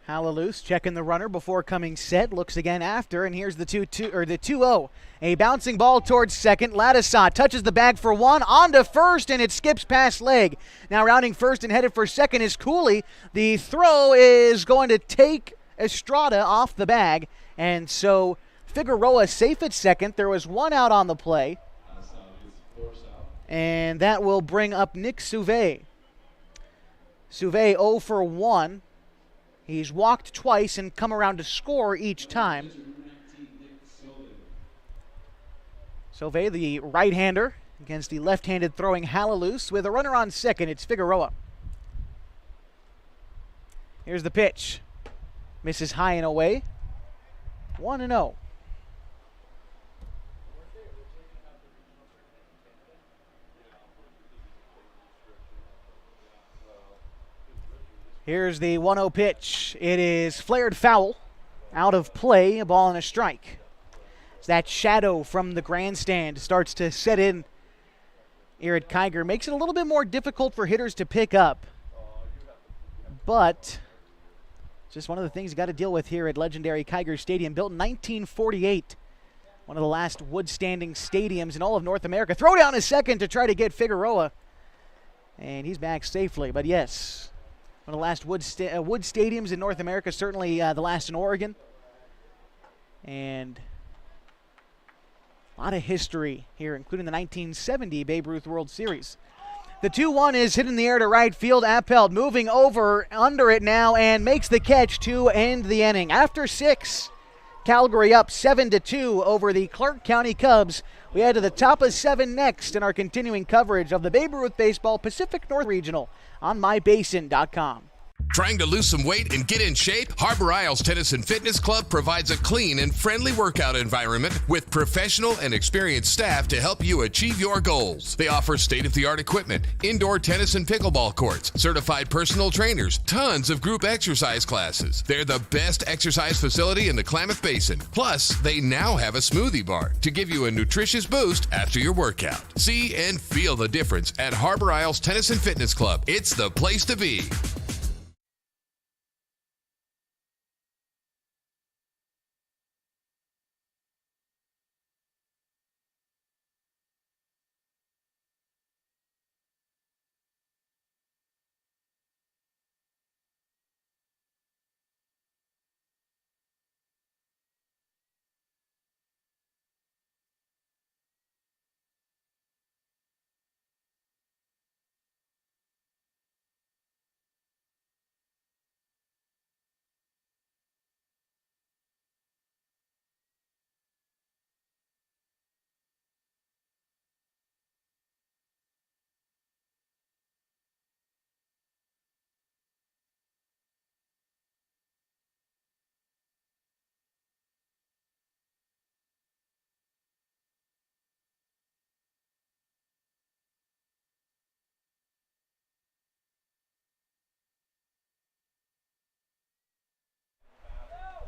Hallelujah checking the runner before coming set. Looks again after, and here's the 2-0. A bouncing ball towards second. Ladisaw touches the bag for one. On to first, and it skips past leg. Now rounding first and headed for second is Cooley. The throw is going to take Estrada off the bag, and so Figueroa safe at second. There was one out on the play, and that will bring up Nick Suve. Suve 0 for 1. He's walked twice and come around to score each time. Sauvé, the right-hander, against the left-handed throwing Hallelujah. With a runner on second, it's Figueroa. Here's the pitch. Misses high and away. 1-0. Here's the 1-0 pitch. It is flared foul. Out of play, a ball and a strike. As that shadow from the grandstand starts to set in here at Kiger. Makes it a little bit more difficult for hitters to pick up. But it's just one of the things you got to deal with here at legendary Kiger Stadium. Built in 1948. One of the last wood-standing stadiums in all of North America. Throw down a second to try to get Figueroa. And he's back safely. But yes, one of the last wood stadiums in North America, certainly the last in Oregon. And a lot of history here, including the 1970 Babe Ruth World Series. The 2-1 is hit in the air to right field. Appelt moving over under it now and makes the catch to end the inning. After 6, Calgary up 7-2 over the Clark County Cubs. We head to the top of 7 next in our continuing coverage of the Babe Ruth Baseball Pacific North Regional on mybasin.com. Trying to lose some weight and get in shape? Harbor Isles Tennis and Fitness Club provides a clean and friendly workout environment with professional and experienced staff to help you achieve your goals. They offer state-of-the-art equipment, indoor tennis and pickleball courts, certified personal trainers, tons of group exercise classes. They're the best exercise facility in the Klamath Basin. Plus, they now have a smoothie bar to give you a nutritious boost after your workout. See and feel the difference at Harbor Isles Tennis and Fitness Club. It's the place to be.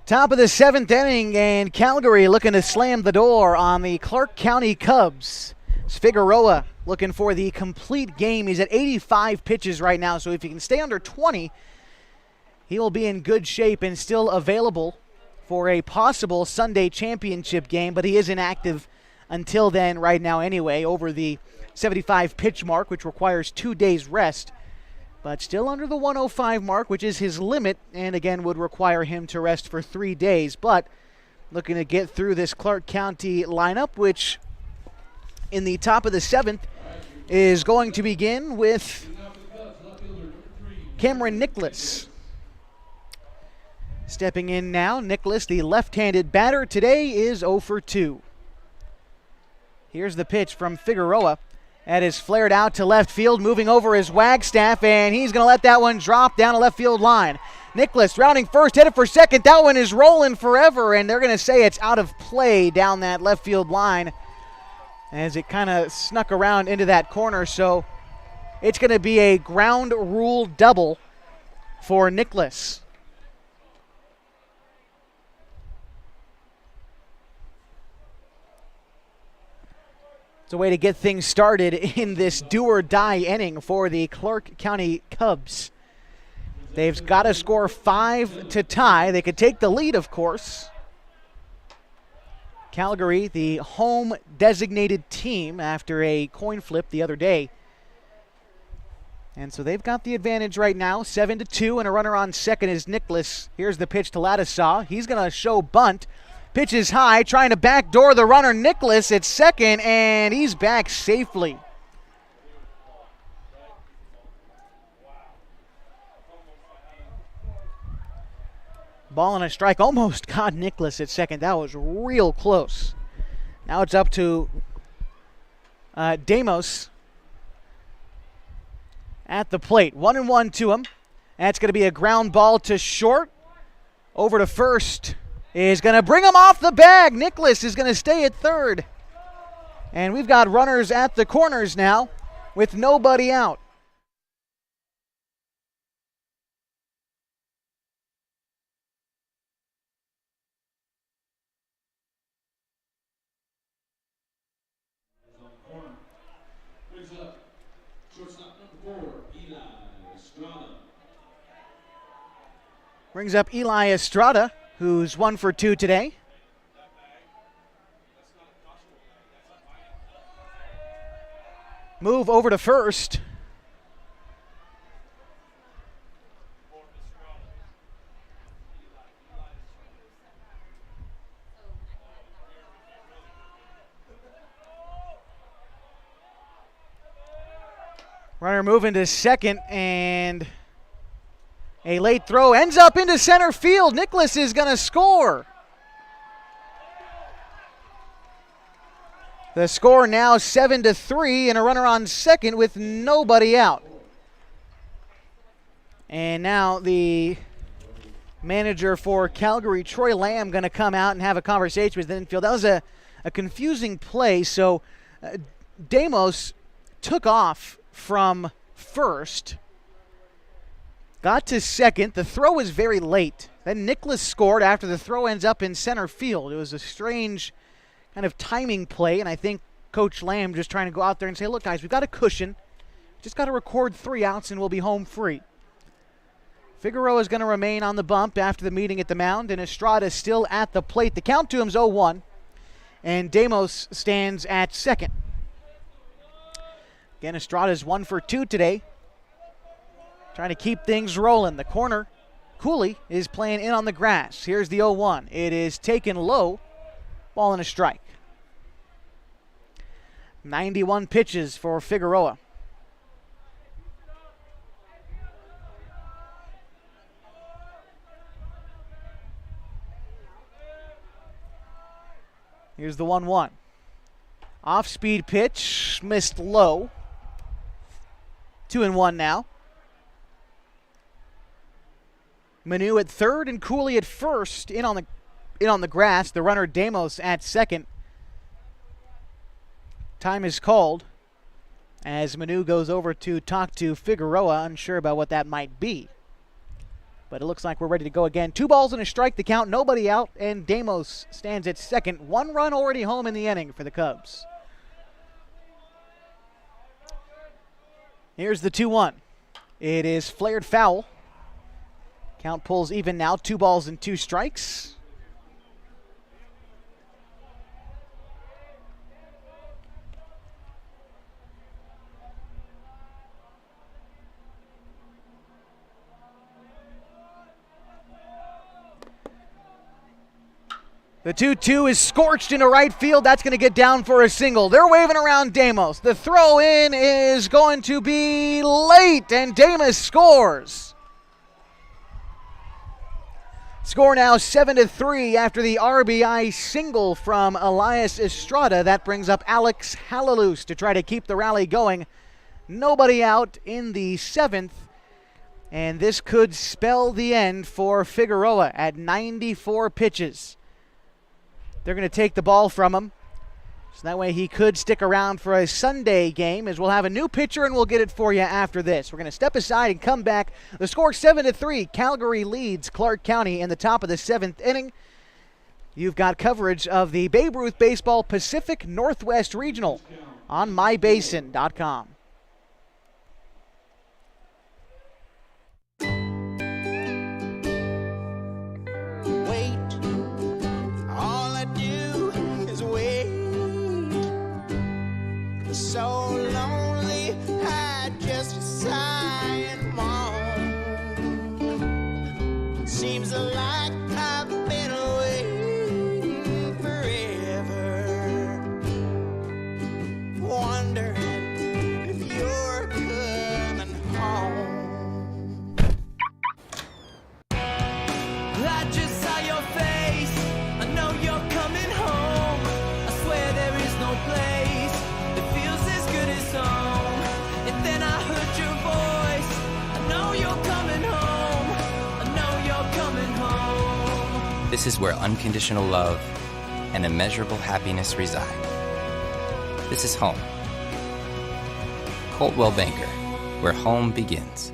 Top of the 7th inning, and Calgary looking to slam the door on the Clark County Cubs. It's Figueroa looking for the complete game. He's at 85 pitches right now, so if he can stay under 20, he will be in good shape and still available for a possible Sunday championship game, but he is inactive until then right now anyway, over the 75 pitch mark, which requires 2 days rest. But still under the 105 mark, which is his limit, and again would require him to rest for 3 days. But looking to get through this Clark County lineup, which in the top of the 7th is going to begin with Cameron Nicholas. Stepping in now, Nicholas, the left-handed batter, today is 0 for 2. Here's the pitch from Figueroa. That is flared out to left field, moving over is Wagstaff, and he's going to let that one drop down a left field line. Nicholas rounding first, headed for second. That one is rolling forever, and they're going to say it's out of play down that left field line as it kind of snuck around into that corner. So it's going to be a ground rule double for Nicholas. It's a way to get things started in this do-or-die inning for the Clark County Cubs. They've got to score 5 to tie. They could take the lead, of course. Calgary, the home designated team after a coin flip the other day. And so they've got the advantage right now, 7-2, and a runner on second is Nicholas. Here's the pitch to Ladisaw. He's going to show bunt. Pitch is high, trying to backdoor the runner, Nicholas, at second, and he's back safely. Ball and a strike, almost got Nicholas at second. That was real close. Now it's up to Demos at the plate. 1-1 to him. That's going to be a ground ball to short. Over to first is going to bring him off the bag. Nicholas is going to stay at third. And we've got runners at the corners now with nobody out. Brings up Eli Estrada, who's 1 for 2 today. Move over to first. Runner moving to second, and a late throw ends up into center field. Nicholas is going to score. The score now 7-3, and a runner on second with nobody out. And now the manager for Calgary, Troy Lamb, going to come out and have a conversation with the infield. That was a confusing play. So Demos took off from first, got to second. The throw was very late. Then Nicholas scored after the throw ends up in center field. It was a strange kind of timing play, and I think Coach Lamb just trying to go out there and say, look, guys, we've got a cushion. Just got to record 3 outs, and we'll be home free. Figueroa is going to remain on the bump after the meeting at the mound, and Estrada still at the plate. The count to him is 0-1, and Demos stands at second. Again, Estrada's 1 for 2 today. Trying to keep things rolling. The corner, Cooley is playing in on the grass. Here's the 0-1. It is taken low. Ball and a strike. 91 pitches for Figueroa. Here's the 1-1. Off-speed pitch, missed low. 2-1 now. Manu at third and Cooley at first. In on the grass. The runner Demos at second. Time is called as Manu goes over to talk to Figueroa, unsure about what that might be. But it looks like we're ready to go again. 2 balls and a strike, the count, nobody out, and Demos stands at second. 1 run already home in the inning for the Cubs. Here's the 2-1. It is flared foul. Count pulls even now, 2 balls and 2 strikes. The 2-2 is scorched into right field. That's going to get down for a single. They're waving around Demos. The throw in is going to be late, and Demos scores. Score now 7-3 after the RBI single from Elias Estrada. That brings up Alex Halalus to try to keep the rally going. Nobody out in the 7th, and this could spell the end for Figueroa at 94 pitches. They're going to take the ball from him. So that way he could stick around for a Sunday game, as we'll have a new pitcher and we'll get it for you after this. We're going to step aside and come back. The score 7-3. Calgary leads Clark County in the top of the 7th inning. You've got coverage of the Babe Ruth Baseball Pacific Northwest Regional on mybasin.com. Seems like I've been away forever, wondering if you're coming home. I just saw your face, I know you're coming home. I swear there is no place that feels as good as home. And then I heard your voice, I know you're coming home, I know you're coming home. This is where unconditional love and immeasurable happiness reside. This is home. Coldwell Banker, where home begins.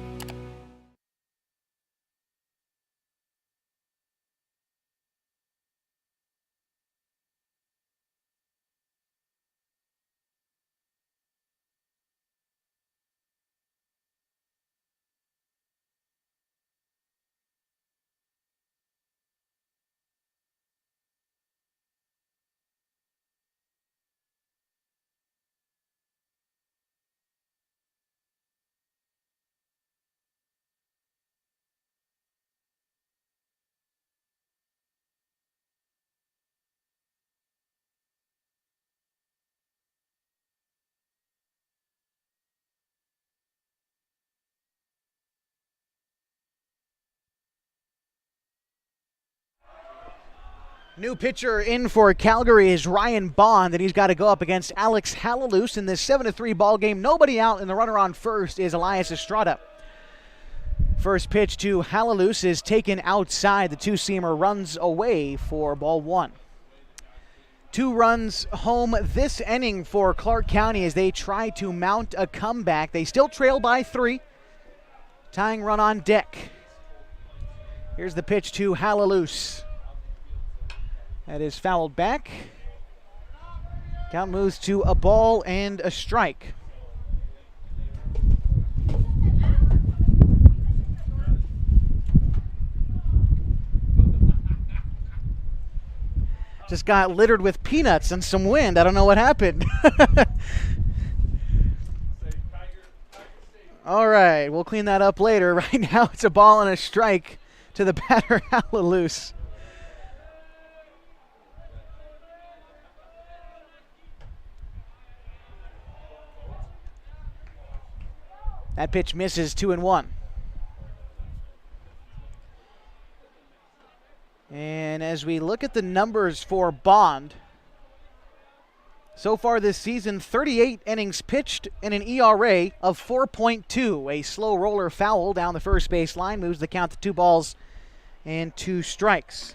New pitcher in for Calgary is Ryan Bond, and he's got to go up against Alex Halaloos in this 7-3 ball game. Nobody out, and the runner on first is Elias Estrada. First pitch to Halaloos is taken outside. The two-seamer runs away for ball one. 2 runs home this inning for Clark County as they try to mount a comeback. They still trail by 3. Tying run on deck. Here's the pitch to Halaloos. That is fouled back. Count moves to a ball and a strike. Just got littered with peanuts and some wind. I don't know what happened. All right, we'll clean that up later. Right now it's a ball and a strike to the batter, Halaloos. That pitch misses, 2-1. And as we look at the numbers for Bond, so far this season, 38 innings pitched and an ERA of 4.2. A slow roller foul down the first base line moves the count to 2 balls and 2 strikes.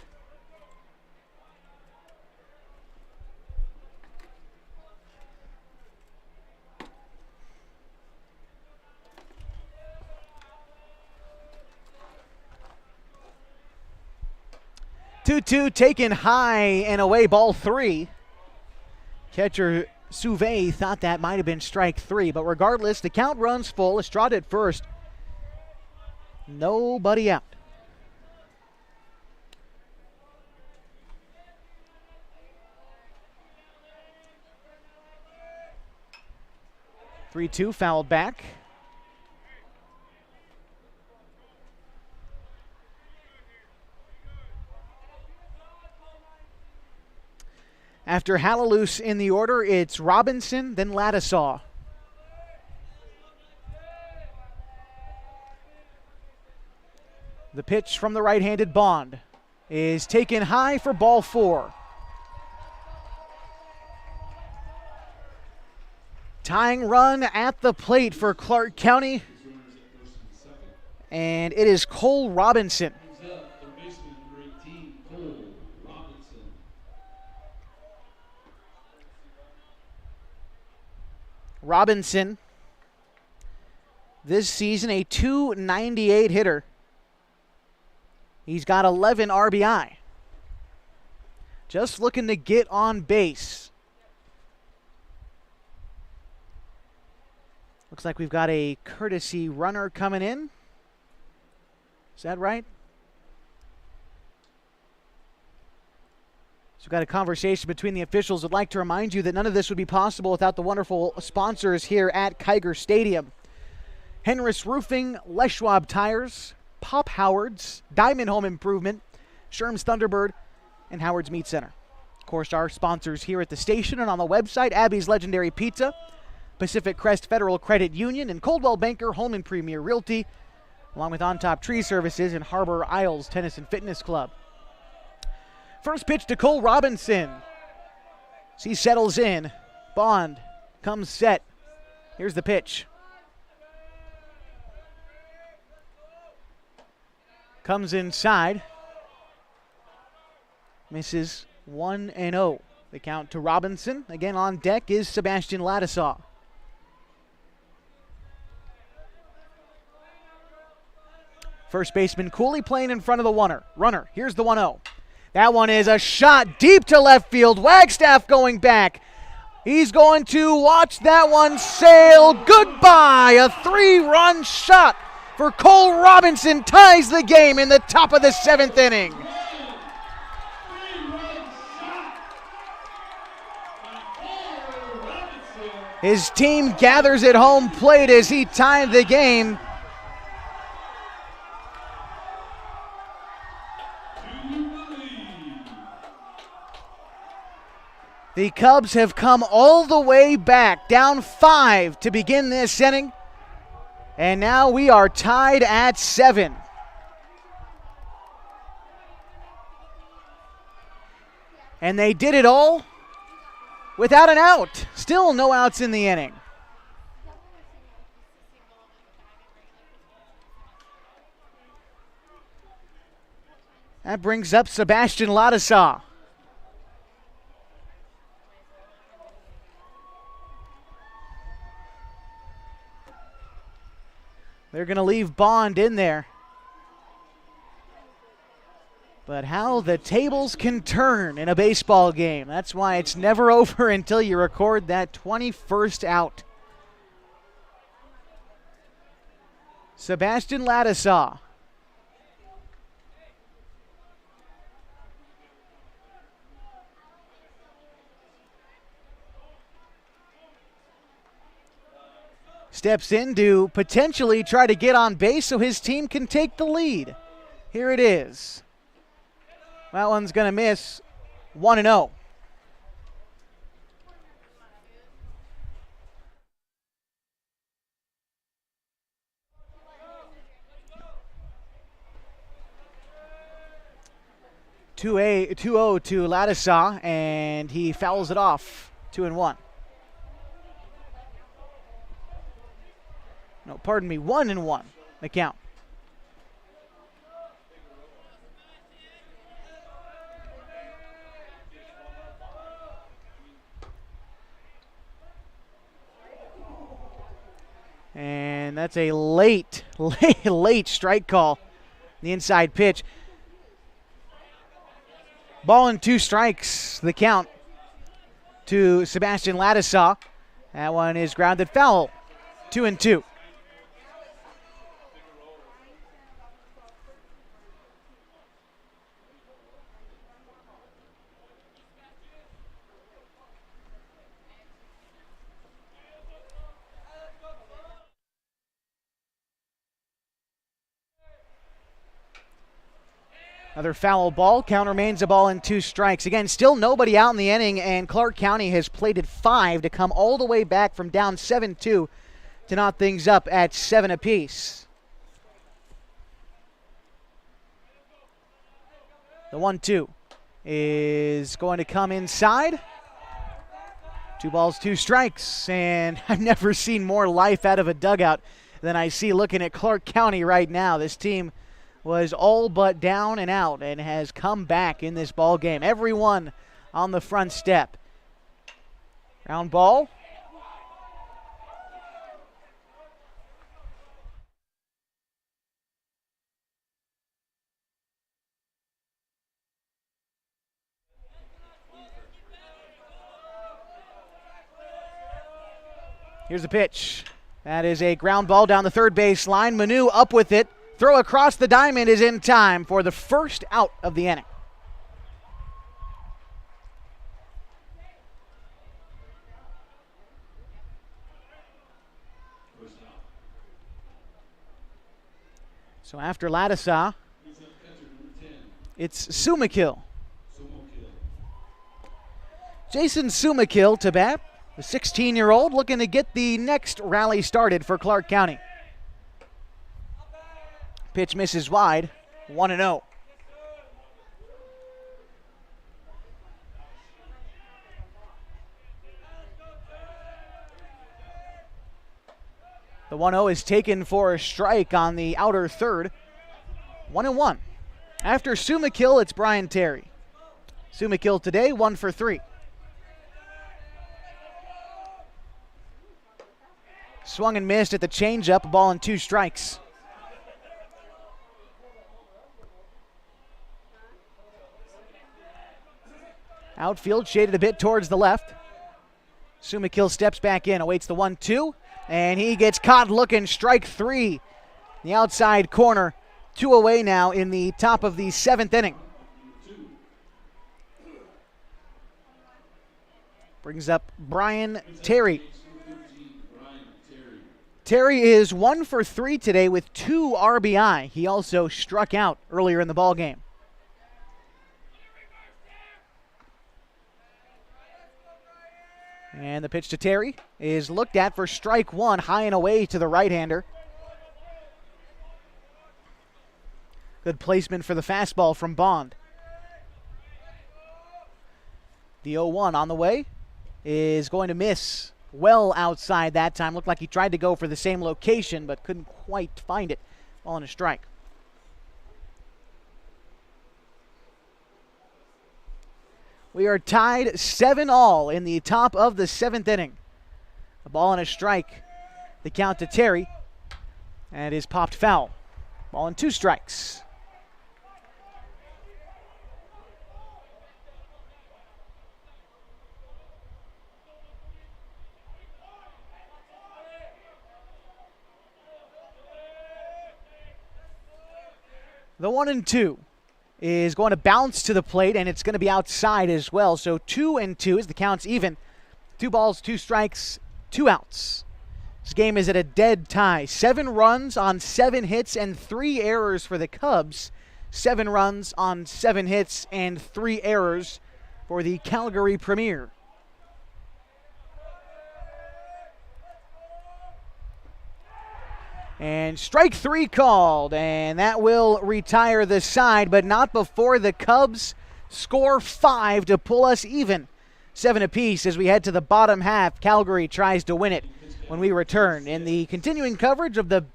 Two taken high and away, ball 3. Catcher Souvet thought that might have been strike 3, but regardless, the count runs full. Estrada at first. Nobody out. Three-two fouled back. After Halaloos in the order, it's Robinson, then Ladisaw. The pitch from the right-handed Bond is taken high for ball 4. Tying run at the plate for Clark County. And it is Cole Robinson. Robinson, this season a .298 hitter. He's got 11 RBI. Just looking to get on base. Looks like we've got a courtesy runner coming in. Is that right? So we've got a conversation between the officials. I'd like to remind you that none of this would be possible without the wonderful sponsors here at Kiger Stadium. Henris Roofing, Les Schwab Tires, Pop Howard's, Diamond Home Improvement, Sherm's Thunderbird, and Howard's Meat Center. Of course, our sponsors here at the station and on the website, Abby's Legendary Pizza, Pacific Crest Federal Credit Union, and Coldwell Banker Home and Premier Realty, along with On Top Tree Services and Harbor Isles Tennis and Fitness Club. First pitch to Cole Robinson. As he settles in, Bond comes set. Here's the pitch. Comes inside. Misses 1-0. The count to Robinson. Again on deck is Sebastian Ladisaw. First baseman Cooley playing in front of the runner. Here's the 1-0. That one is a shot deep to left field. Wagstaff going back. He's going to watch that one sail goodbye. A 3-run shot for Cole Robinson ties the game in the top of the 7th inning. His team gathers at home plate as he tied the game. The Cubs have come all the way back, down 5 to begin this inning. And now we are tied at 7. And they did it all without an out. Still no outs in the inning. That brings up Sebastian Ladisaw. They're going to leave Bond in there. But how the tables can turn in a baseball game. That's why it's never over until you record that 21st out. Sebastian Ladisaw. Steps in to potentially try to get on base so his team can take the lead. Here it is. That one's going to miss 1-0. Two-0 to Ladisaw, and he fouls it off. 2-1. No, pardon me, 1-1, the count. And that's a late strike call. The inside pitch. Ball and 2 strikes, the count to Sebastian Ladisaw. That one is grounded foul. 2-2. Another foul ball. Count remains a ball and 2 strikes. Again, still nobody out in the inning, and Clark County has plated 5 to come all the way back from down 7-2 to knot things up at 7 apiece. The 1-2 is going to come inside. 2 balls, 2 strikes, and I've never seen more life out of a dugout than I see looking at Clark County right now. This team was all but down and out and has come back in this ball game. Everyone on the front step. Ground ball. Here's the pitch. That is a ground ball down the third base line. Manu up with it. Throw across the diamond is in time for the first out of the inning. So after Lattisaw, it's Sumakill. Jason Sumakill to bat, the 16-year-old looking to get the next rally started for Clark County. Pitch misses wide, 1-0. The 1-0 is taken for a strike on the outer third. 1-1. After Sumakill, it's Brian Terry. Sumakill today, 1 for 3. Swung and missed at the changeup, a ball and 2 strikes. Outfield shaded a bit towards the left. Sumakill steps back in, awaits the 1-2. And he gets caught looking, strike 3. The outside corner, 2 away now in the top of the 7th inning. Brings up Brian Terry. Terry is 1 for 3 today with 2 RBI. He also struck out earlier in the ballgame. And the pitch to Terry is looked at for strike 1, high and away to the right-hander. Good placement for the fastball from Bond. The 0-1 on the way is going to miss well outside that time. Looked like he tried to go for the same location but couldn't quite find it. Ball and a strike. We are tied 7-all in the top of the 7th inning. A ball and a strike. The count to Terry. And it is popped foul. Ball and 2 strikes. The 1-2 is going to bounce to the plate, and it's going to be outside as well. So 2-2 as the count's even. 2 balls, 2 strikes, 2 outs. This game is at a dead tie. 7 runs on 7 hits and 3 errors for the Cubs. 7 runs on 7 hits and 3 errors for the Calgary Premier. And strike 3 called, and that will retire the side, but not before the Cubs score 5 to pull us even. 7 apiece as we head to the bottom half. Calgary tries to win it when we return in the continuing coverage of the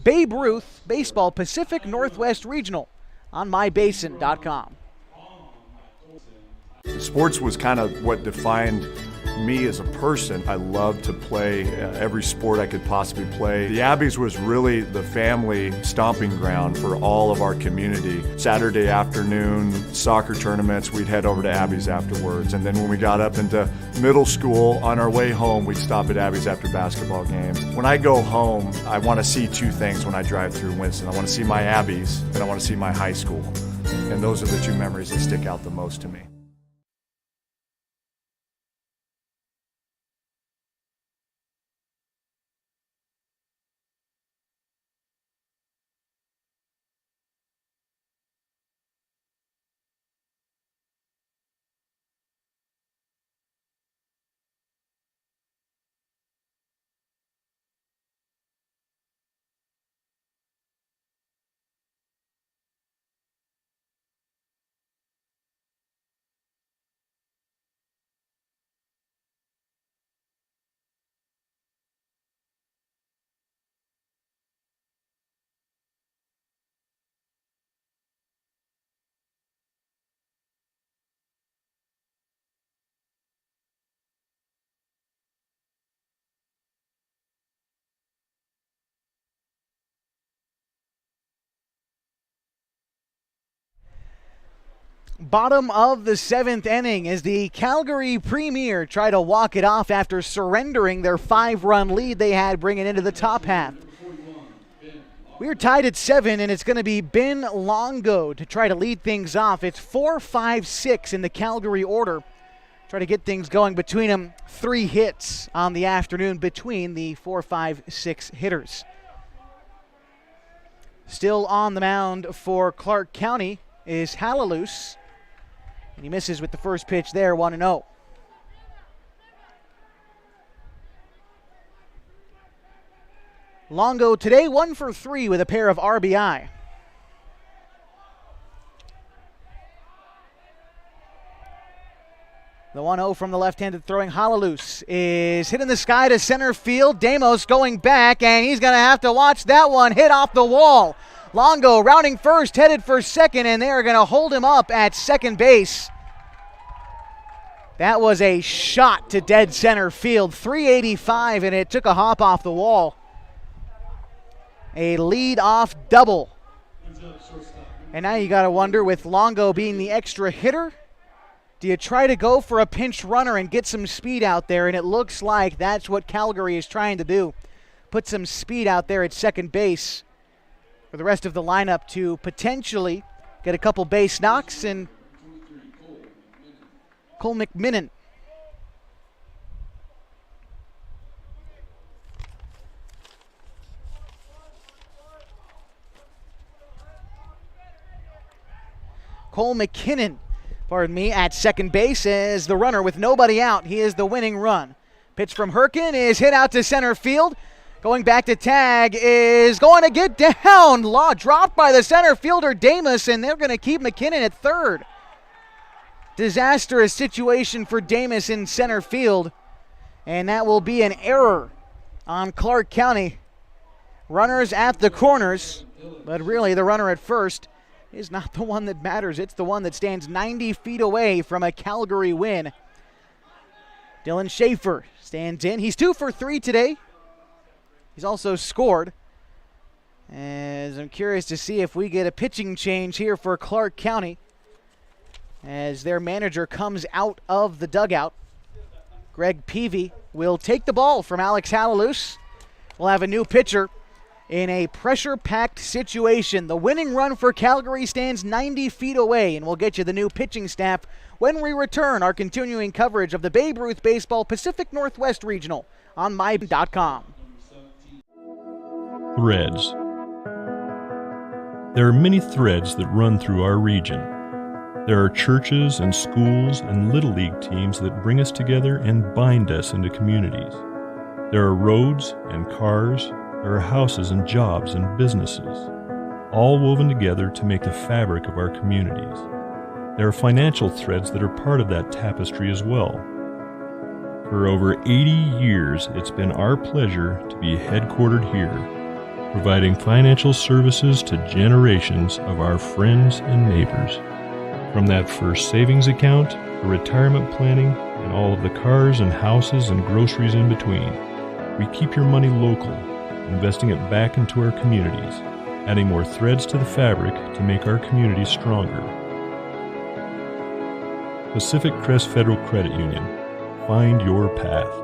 Babe Ruth Baseball Pacific Northwest Regional on mybasin.com. Sports was kind of what defined me as a person. I loved to play every sport I could possibly play. The Abbeys was really the family stomping ground for all of our community. Saturday afternoon soccer tournaments, we'd head over to Abbeys afterwards. And then when we got up into middle school, on our way home, we'd stop at Abbeys after basketball games. When I go home, I want to see 2 things when I drive through Winston. I want to see my Abbeys, and I want to see my high school. And those are the 2 memories that stick out the most to me. Bottom of the 7th inning as the Calgary Premier try to walk it off after surrendering their 5-run lead they had bringing into the top half. We're tied at 7, and it's going to be Ben Longo to try to lead things off. It's 4, 5, 6 in the Calgary order. Try to get things going between them. 3 hits on the afternoon between the 4, 5, 6 hitters. Still on the mound for Clark County is Halaloos. And he misses with the first pitch there, 1-0. Longo today 1 for 3 with a pair of RBI. The 1-0 from the left-handed throwing Halaloos is hit in the sky to center field. Damos going back, and he's going to have to watch that one hit off the wall. Longo rounding first, headed for second, and they are going to hold him up at second base. That was a shot to dead center field, 385, and it took a hop off the wall. A lead-off double. And now you got to wonder, with Longo being the extra hitter, do you try to go for a pinch runner and get some speed out there? And it looks like that's what Calgary is trying to do. Put some speed out there at second base for the rest of the lineup to potentially get a couple base knocks. And Cole McMinnon. Cole McKinnon, at second base as the runner with nobody out. He is the winning run. Pitch from Herkin is hit out to center field. Going back to tag is going to get down. Dropped by the center fielder Damus, and they're going to keep McKinnon at third. Disastrous situation for Damus in center field, and that will be an error on Clark County. Runners at the corners, but really the runner at first is not the one that matters. It's the one that stands 90 feet away from a Calgary win. Dylan Shafer stands in. He's 2 for 3 today. He's also scored. As I'm curious to see if we get a pitching change here for Clark County as their manager comes out of the dugout. Greg Peavy will take the ball from Alex Halaloos. We'll have a new pitcher in a pressure-packed situation. The winning run for Calgary stands 90 feet away, and we'll get you the new pitching staff when we return our continuing coverage of the Babe Ruth Baseball Pacific Northwest Regional on my.com. Threads. There are many threads that run through our region. There are churches and schools and Little League teams that bring us together and bind us into communities. There are roads and cars. There are houses and jobs and businesses, all woven together to make the fabric of our communities. There are financial threads that are part of that tapestry as well. For over 80 years, it's been our pleasure to be headquartered here, providing financial services to generations of our friends and neighbors. From that first savings account, to retirement planning, and all of the cars and houses and groceries in between, we keep your money local, investing it back into our communities, adding more threads to the fabric to make our communities stronger. Pacific Crest Federal Credit Union. Find your path.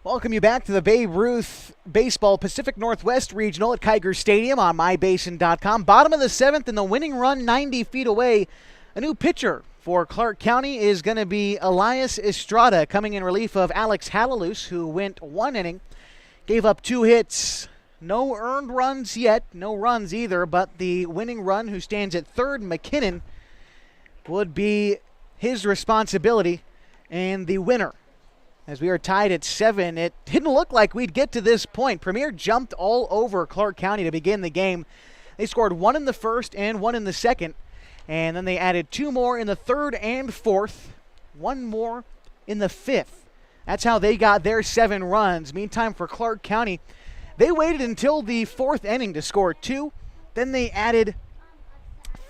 Welcome you back to the Babe Ruth Baseball Pacific Northwest Regional at Kiger Stadium on mybasin.com. Bottom of the 7th and the winning run 90 feet away. A new pitcher for Clark County is going to be Elias Estrada, coming in relief of Alex Halaloos, who went 1 inning, gave up 2 hits. No earned runs yet, no runs either, but the winning run, who stands at third, McKinnon, would be his responsibility and the winner. As we are tied at 7, it didn't look like we'd get to this point. Premier jumped all over Clark County to begin the game. They scored 1 in the first and 1 in the second, and then they added 2 more in the third and fourth, 1 more in the 5th. That's how they got their 7 runs. Meantime, for Clark County, they waited until the 4th inning to score 2. Then they added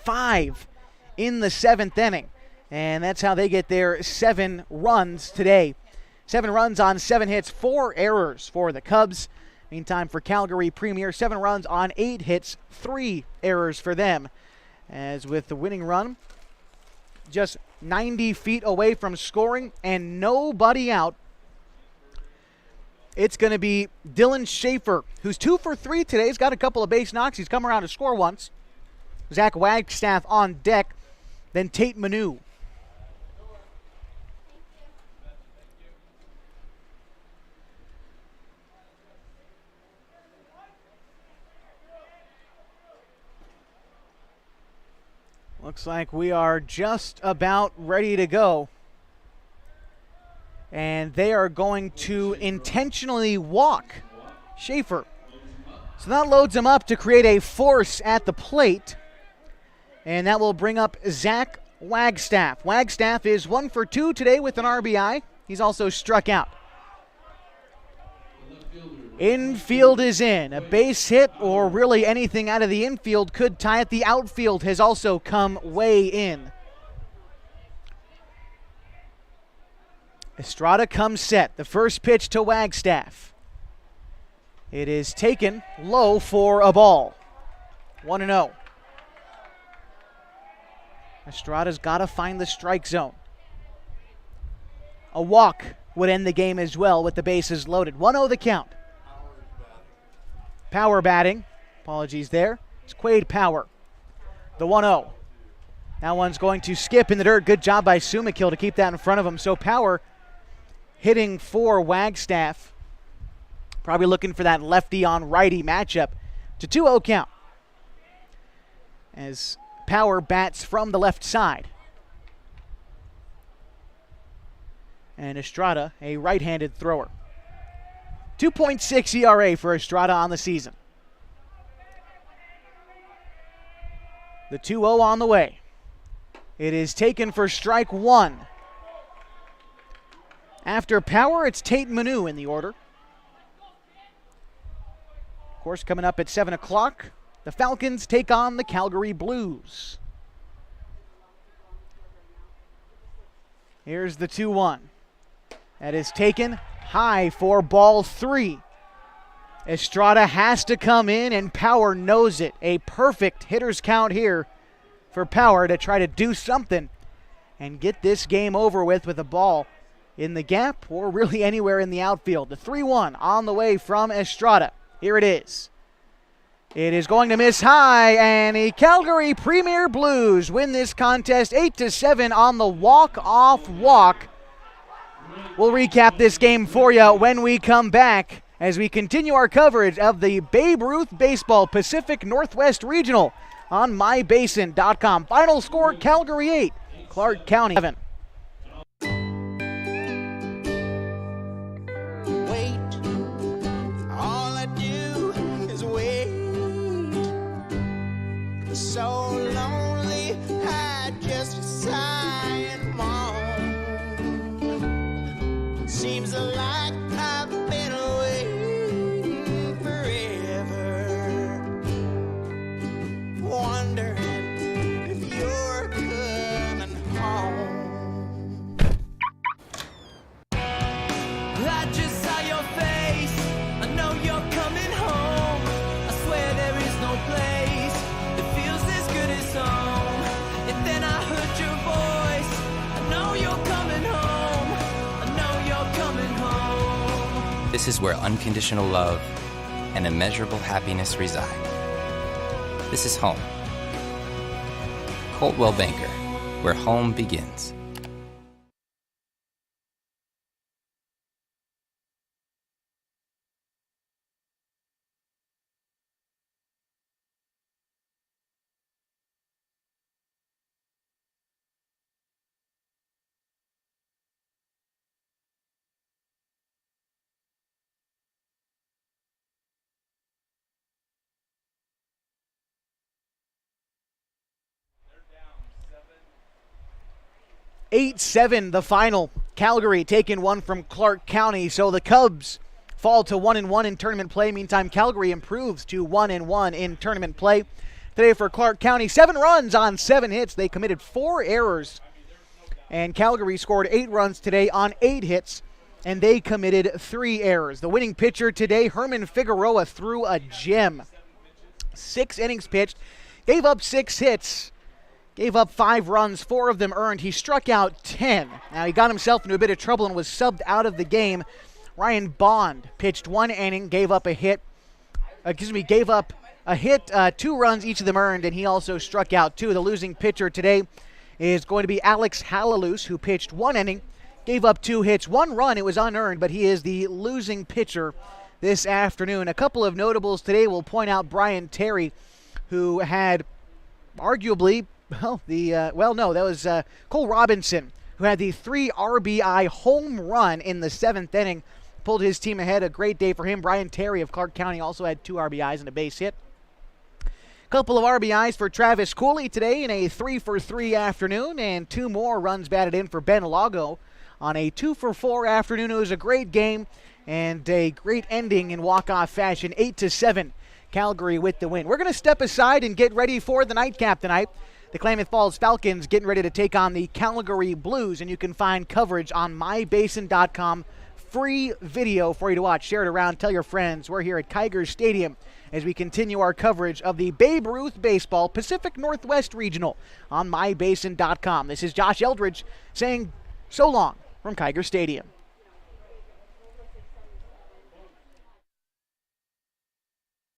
5 in the 7th inning. And that's how they get their 7 runs today. 7 runs on 7 hits, 4 errors for the Cubs. Meantime, for Calgary Premier, 7 runs on 8 hits, 3 errors for them. As with the winning run, just 90 feet away from scoring and nobody out, it's going to be Dylan Shafer, who's 2 for 3 today. He's got a couple of base knocks. He's come around to score once. Zach Wagstaff on deck. Then Tate Manu. Looks like we are just about ready to go. And they are going to intentionally walk Shafer. So that loads him up to create a force at the plate. And that will bring up Zach Wagstaff. Wagstaff is 1 for 2 today with an RBI. He's also struck out. Infield is in. A base hit or really anything out of the infield could tie it. The outfield has also come way in. Estrada comes set. The first pitch to Wagstaff. It is taken low for a ball. 1-0. Estrada's got to find the strike zone. A walk would end the game as well with the bases loaded. 1-0 the count. Power batting. Apologies there. It's Quade Power. The 1-0. That one's going to skip in the dirt. Good job by Sumakill to keep that in front of him. So Power hitting for Wagstaff. Probably looking for that lefty on righty matchup. To 2-0 count. As Power bats from the left side. And Estrada, a right-handed thrower. 2.6 ERA for Estrada on the season. The 2-0 on the way. It is taken for strike 1. After Power, it's Tate Manu in the order. Of course, coming up at 7 o'clock, the Falcons take on the Calgary Blues. Here's the 2-1. That is taken high for ball 3. Estrada has to come in, and Power knows it. A perfect hitter's count here for Power to try to do something and get this game over with a ball in the gap or really anywhere in the outfield. The 3-1 on the way from Estrada. Here it is. It is going to miss high, and the Calgary Premier Blues win this contest 8-7 on the walk-off walk. We'll recap this game for you when we come back as we continue our coverage of the Babe Ruth Baseball Pacific Northwest Regional on mybasin.com. Final score, Calgary 8, Clark County 7. So lonely, I just sigh and moan. Seems like I've been waiting forever, wondering if you're coming home. I just saw your face, I know you're coming home. I swear there is no place home. And then I heard your voice. I know you're coming home. I know you're coming home. This is where unconditional love and immeasurable happiness reside. This is home. Coltwell Banker, where home begins. They're 8-7 the final. Calgary taking one from Clark County, so the Cubs fall to 1-1 in tournament play. Meantime, Calgary improves to 1-1 in tournament play. today for Clark County. 7 runs on 7 hits. They committed 4 errors. And Calgary scored 8 runs today on 8 hits, and they committed 3 errors. The winning pitcher today, Herman Figueroa, threw a gem. 6 innings pitched, gave up 6 hits, gave up 5 runs, 4 of them earned. He struck out 10. Now, he got himself into a bit of trouble and was subbed out of the game. Ryan Bond pitched 1 inning, gave up a hit, 2 runs, each of them earned, and he also struck out 2. The losing pitcher today is going to be Alex Halaloos, who pitched 1 inning, gave up 2 hits, 1 run. It was unearned, but he is the losing pitcher this afternoon. A couple of notables today will point out Brian Terry, who had arguably, that was Cole Robinson, who had the 3 RBI home run in the 7th inning, pulled his team ahead. A great day for him. Brian Terry of Clark County also had 2 RBIs and a base hit. Couple of RBIs for Travis Cooley today in a 3-for-3 afternoon, and 2 more runs batted in for Ben Longo on a 2-for-4 afternoon. It was a great game and a great ending in walk-off fashion. 8-7, Calgary with the win. We're going to step aside and get ready for the nightcap tonight. The Klamath Falls Falcons getting ready to take on the Calgary Blues, and you can find coverage on mybasin.com. Free video for you to watch. Share it around. Tell your friends. We're here at Kiger Stadium as we continue our coverage of the Babe Ruth Baseball Pacific Northwest Regional on mybasin.com. This is Josh Eldridge saying so long from Kiger Stadium.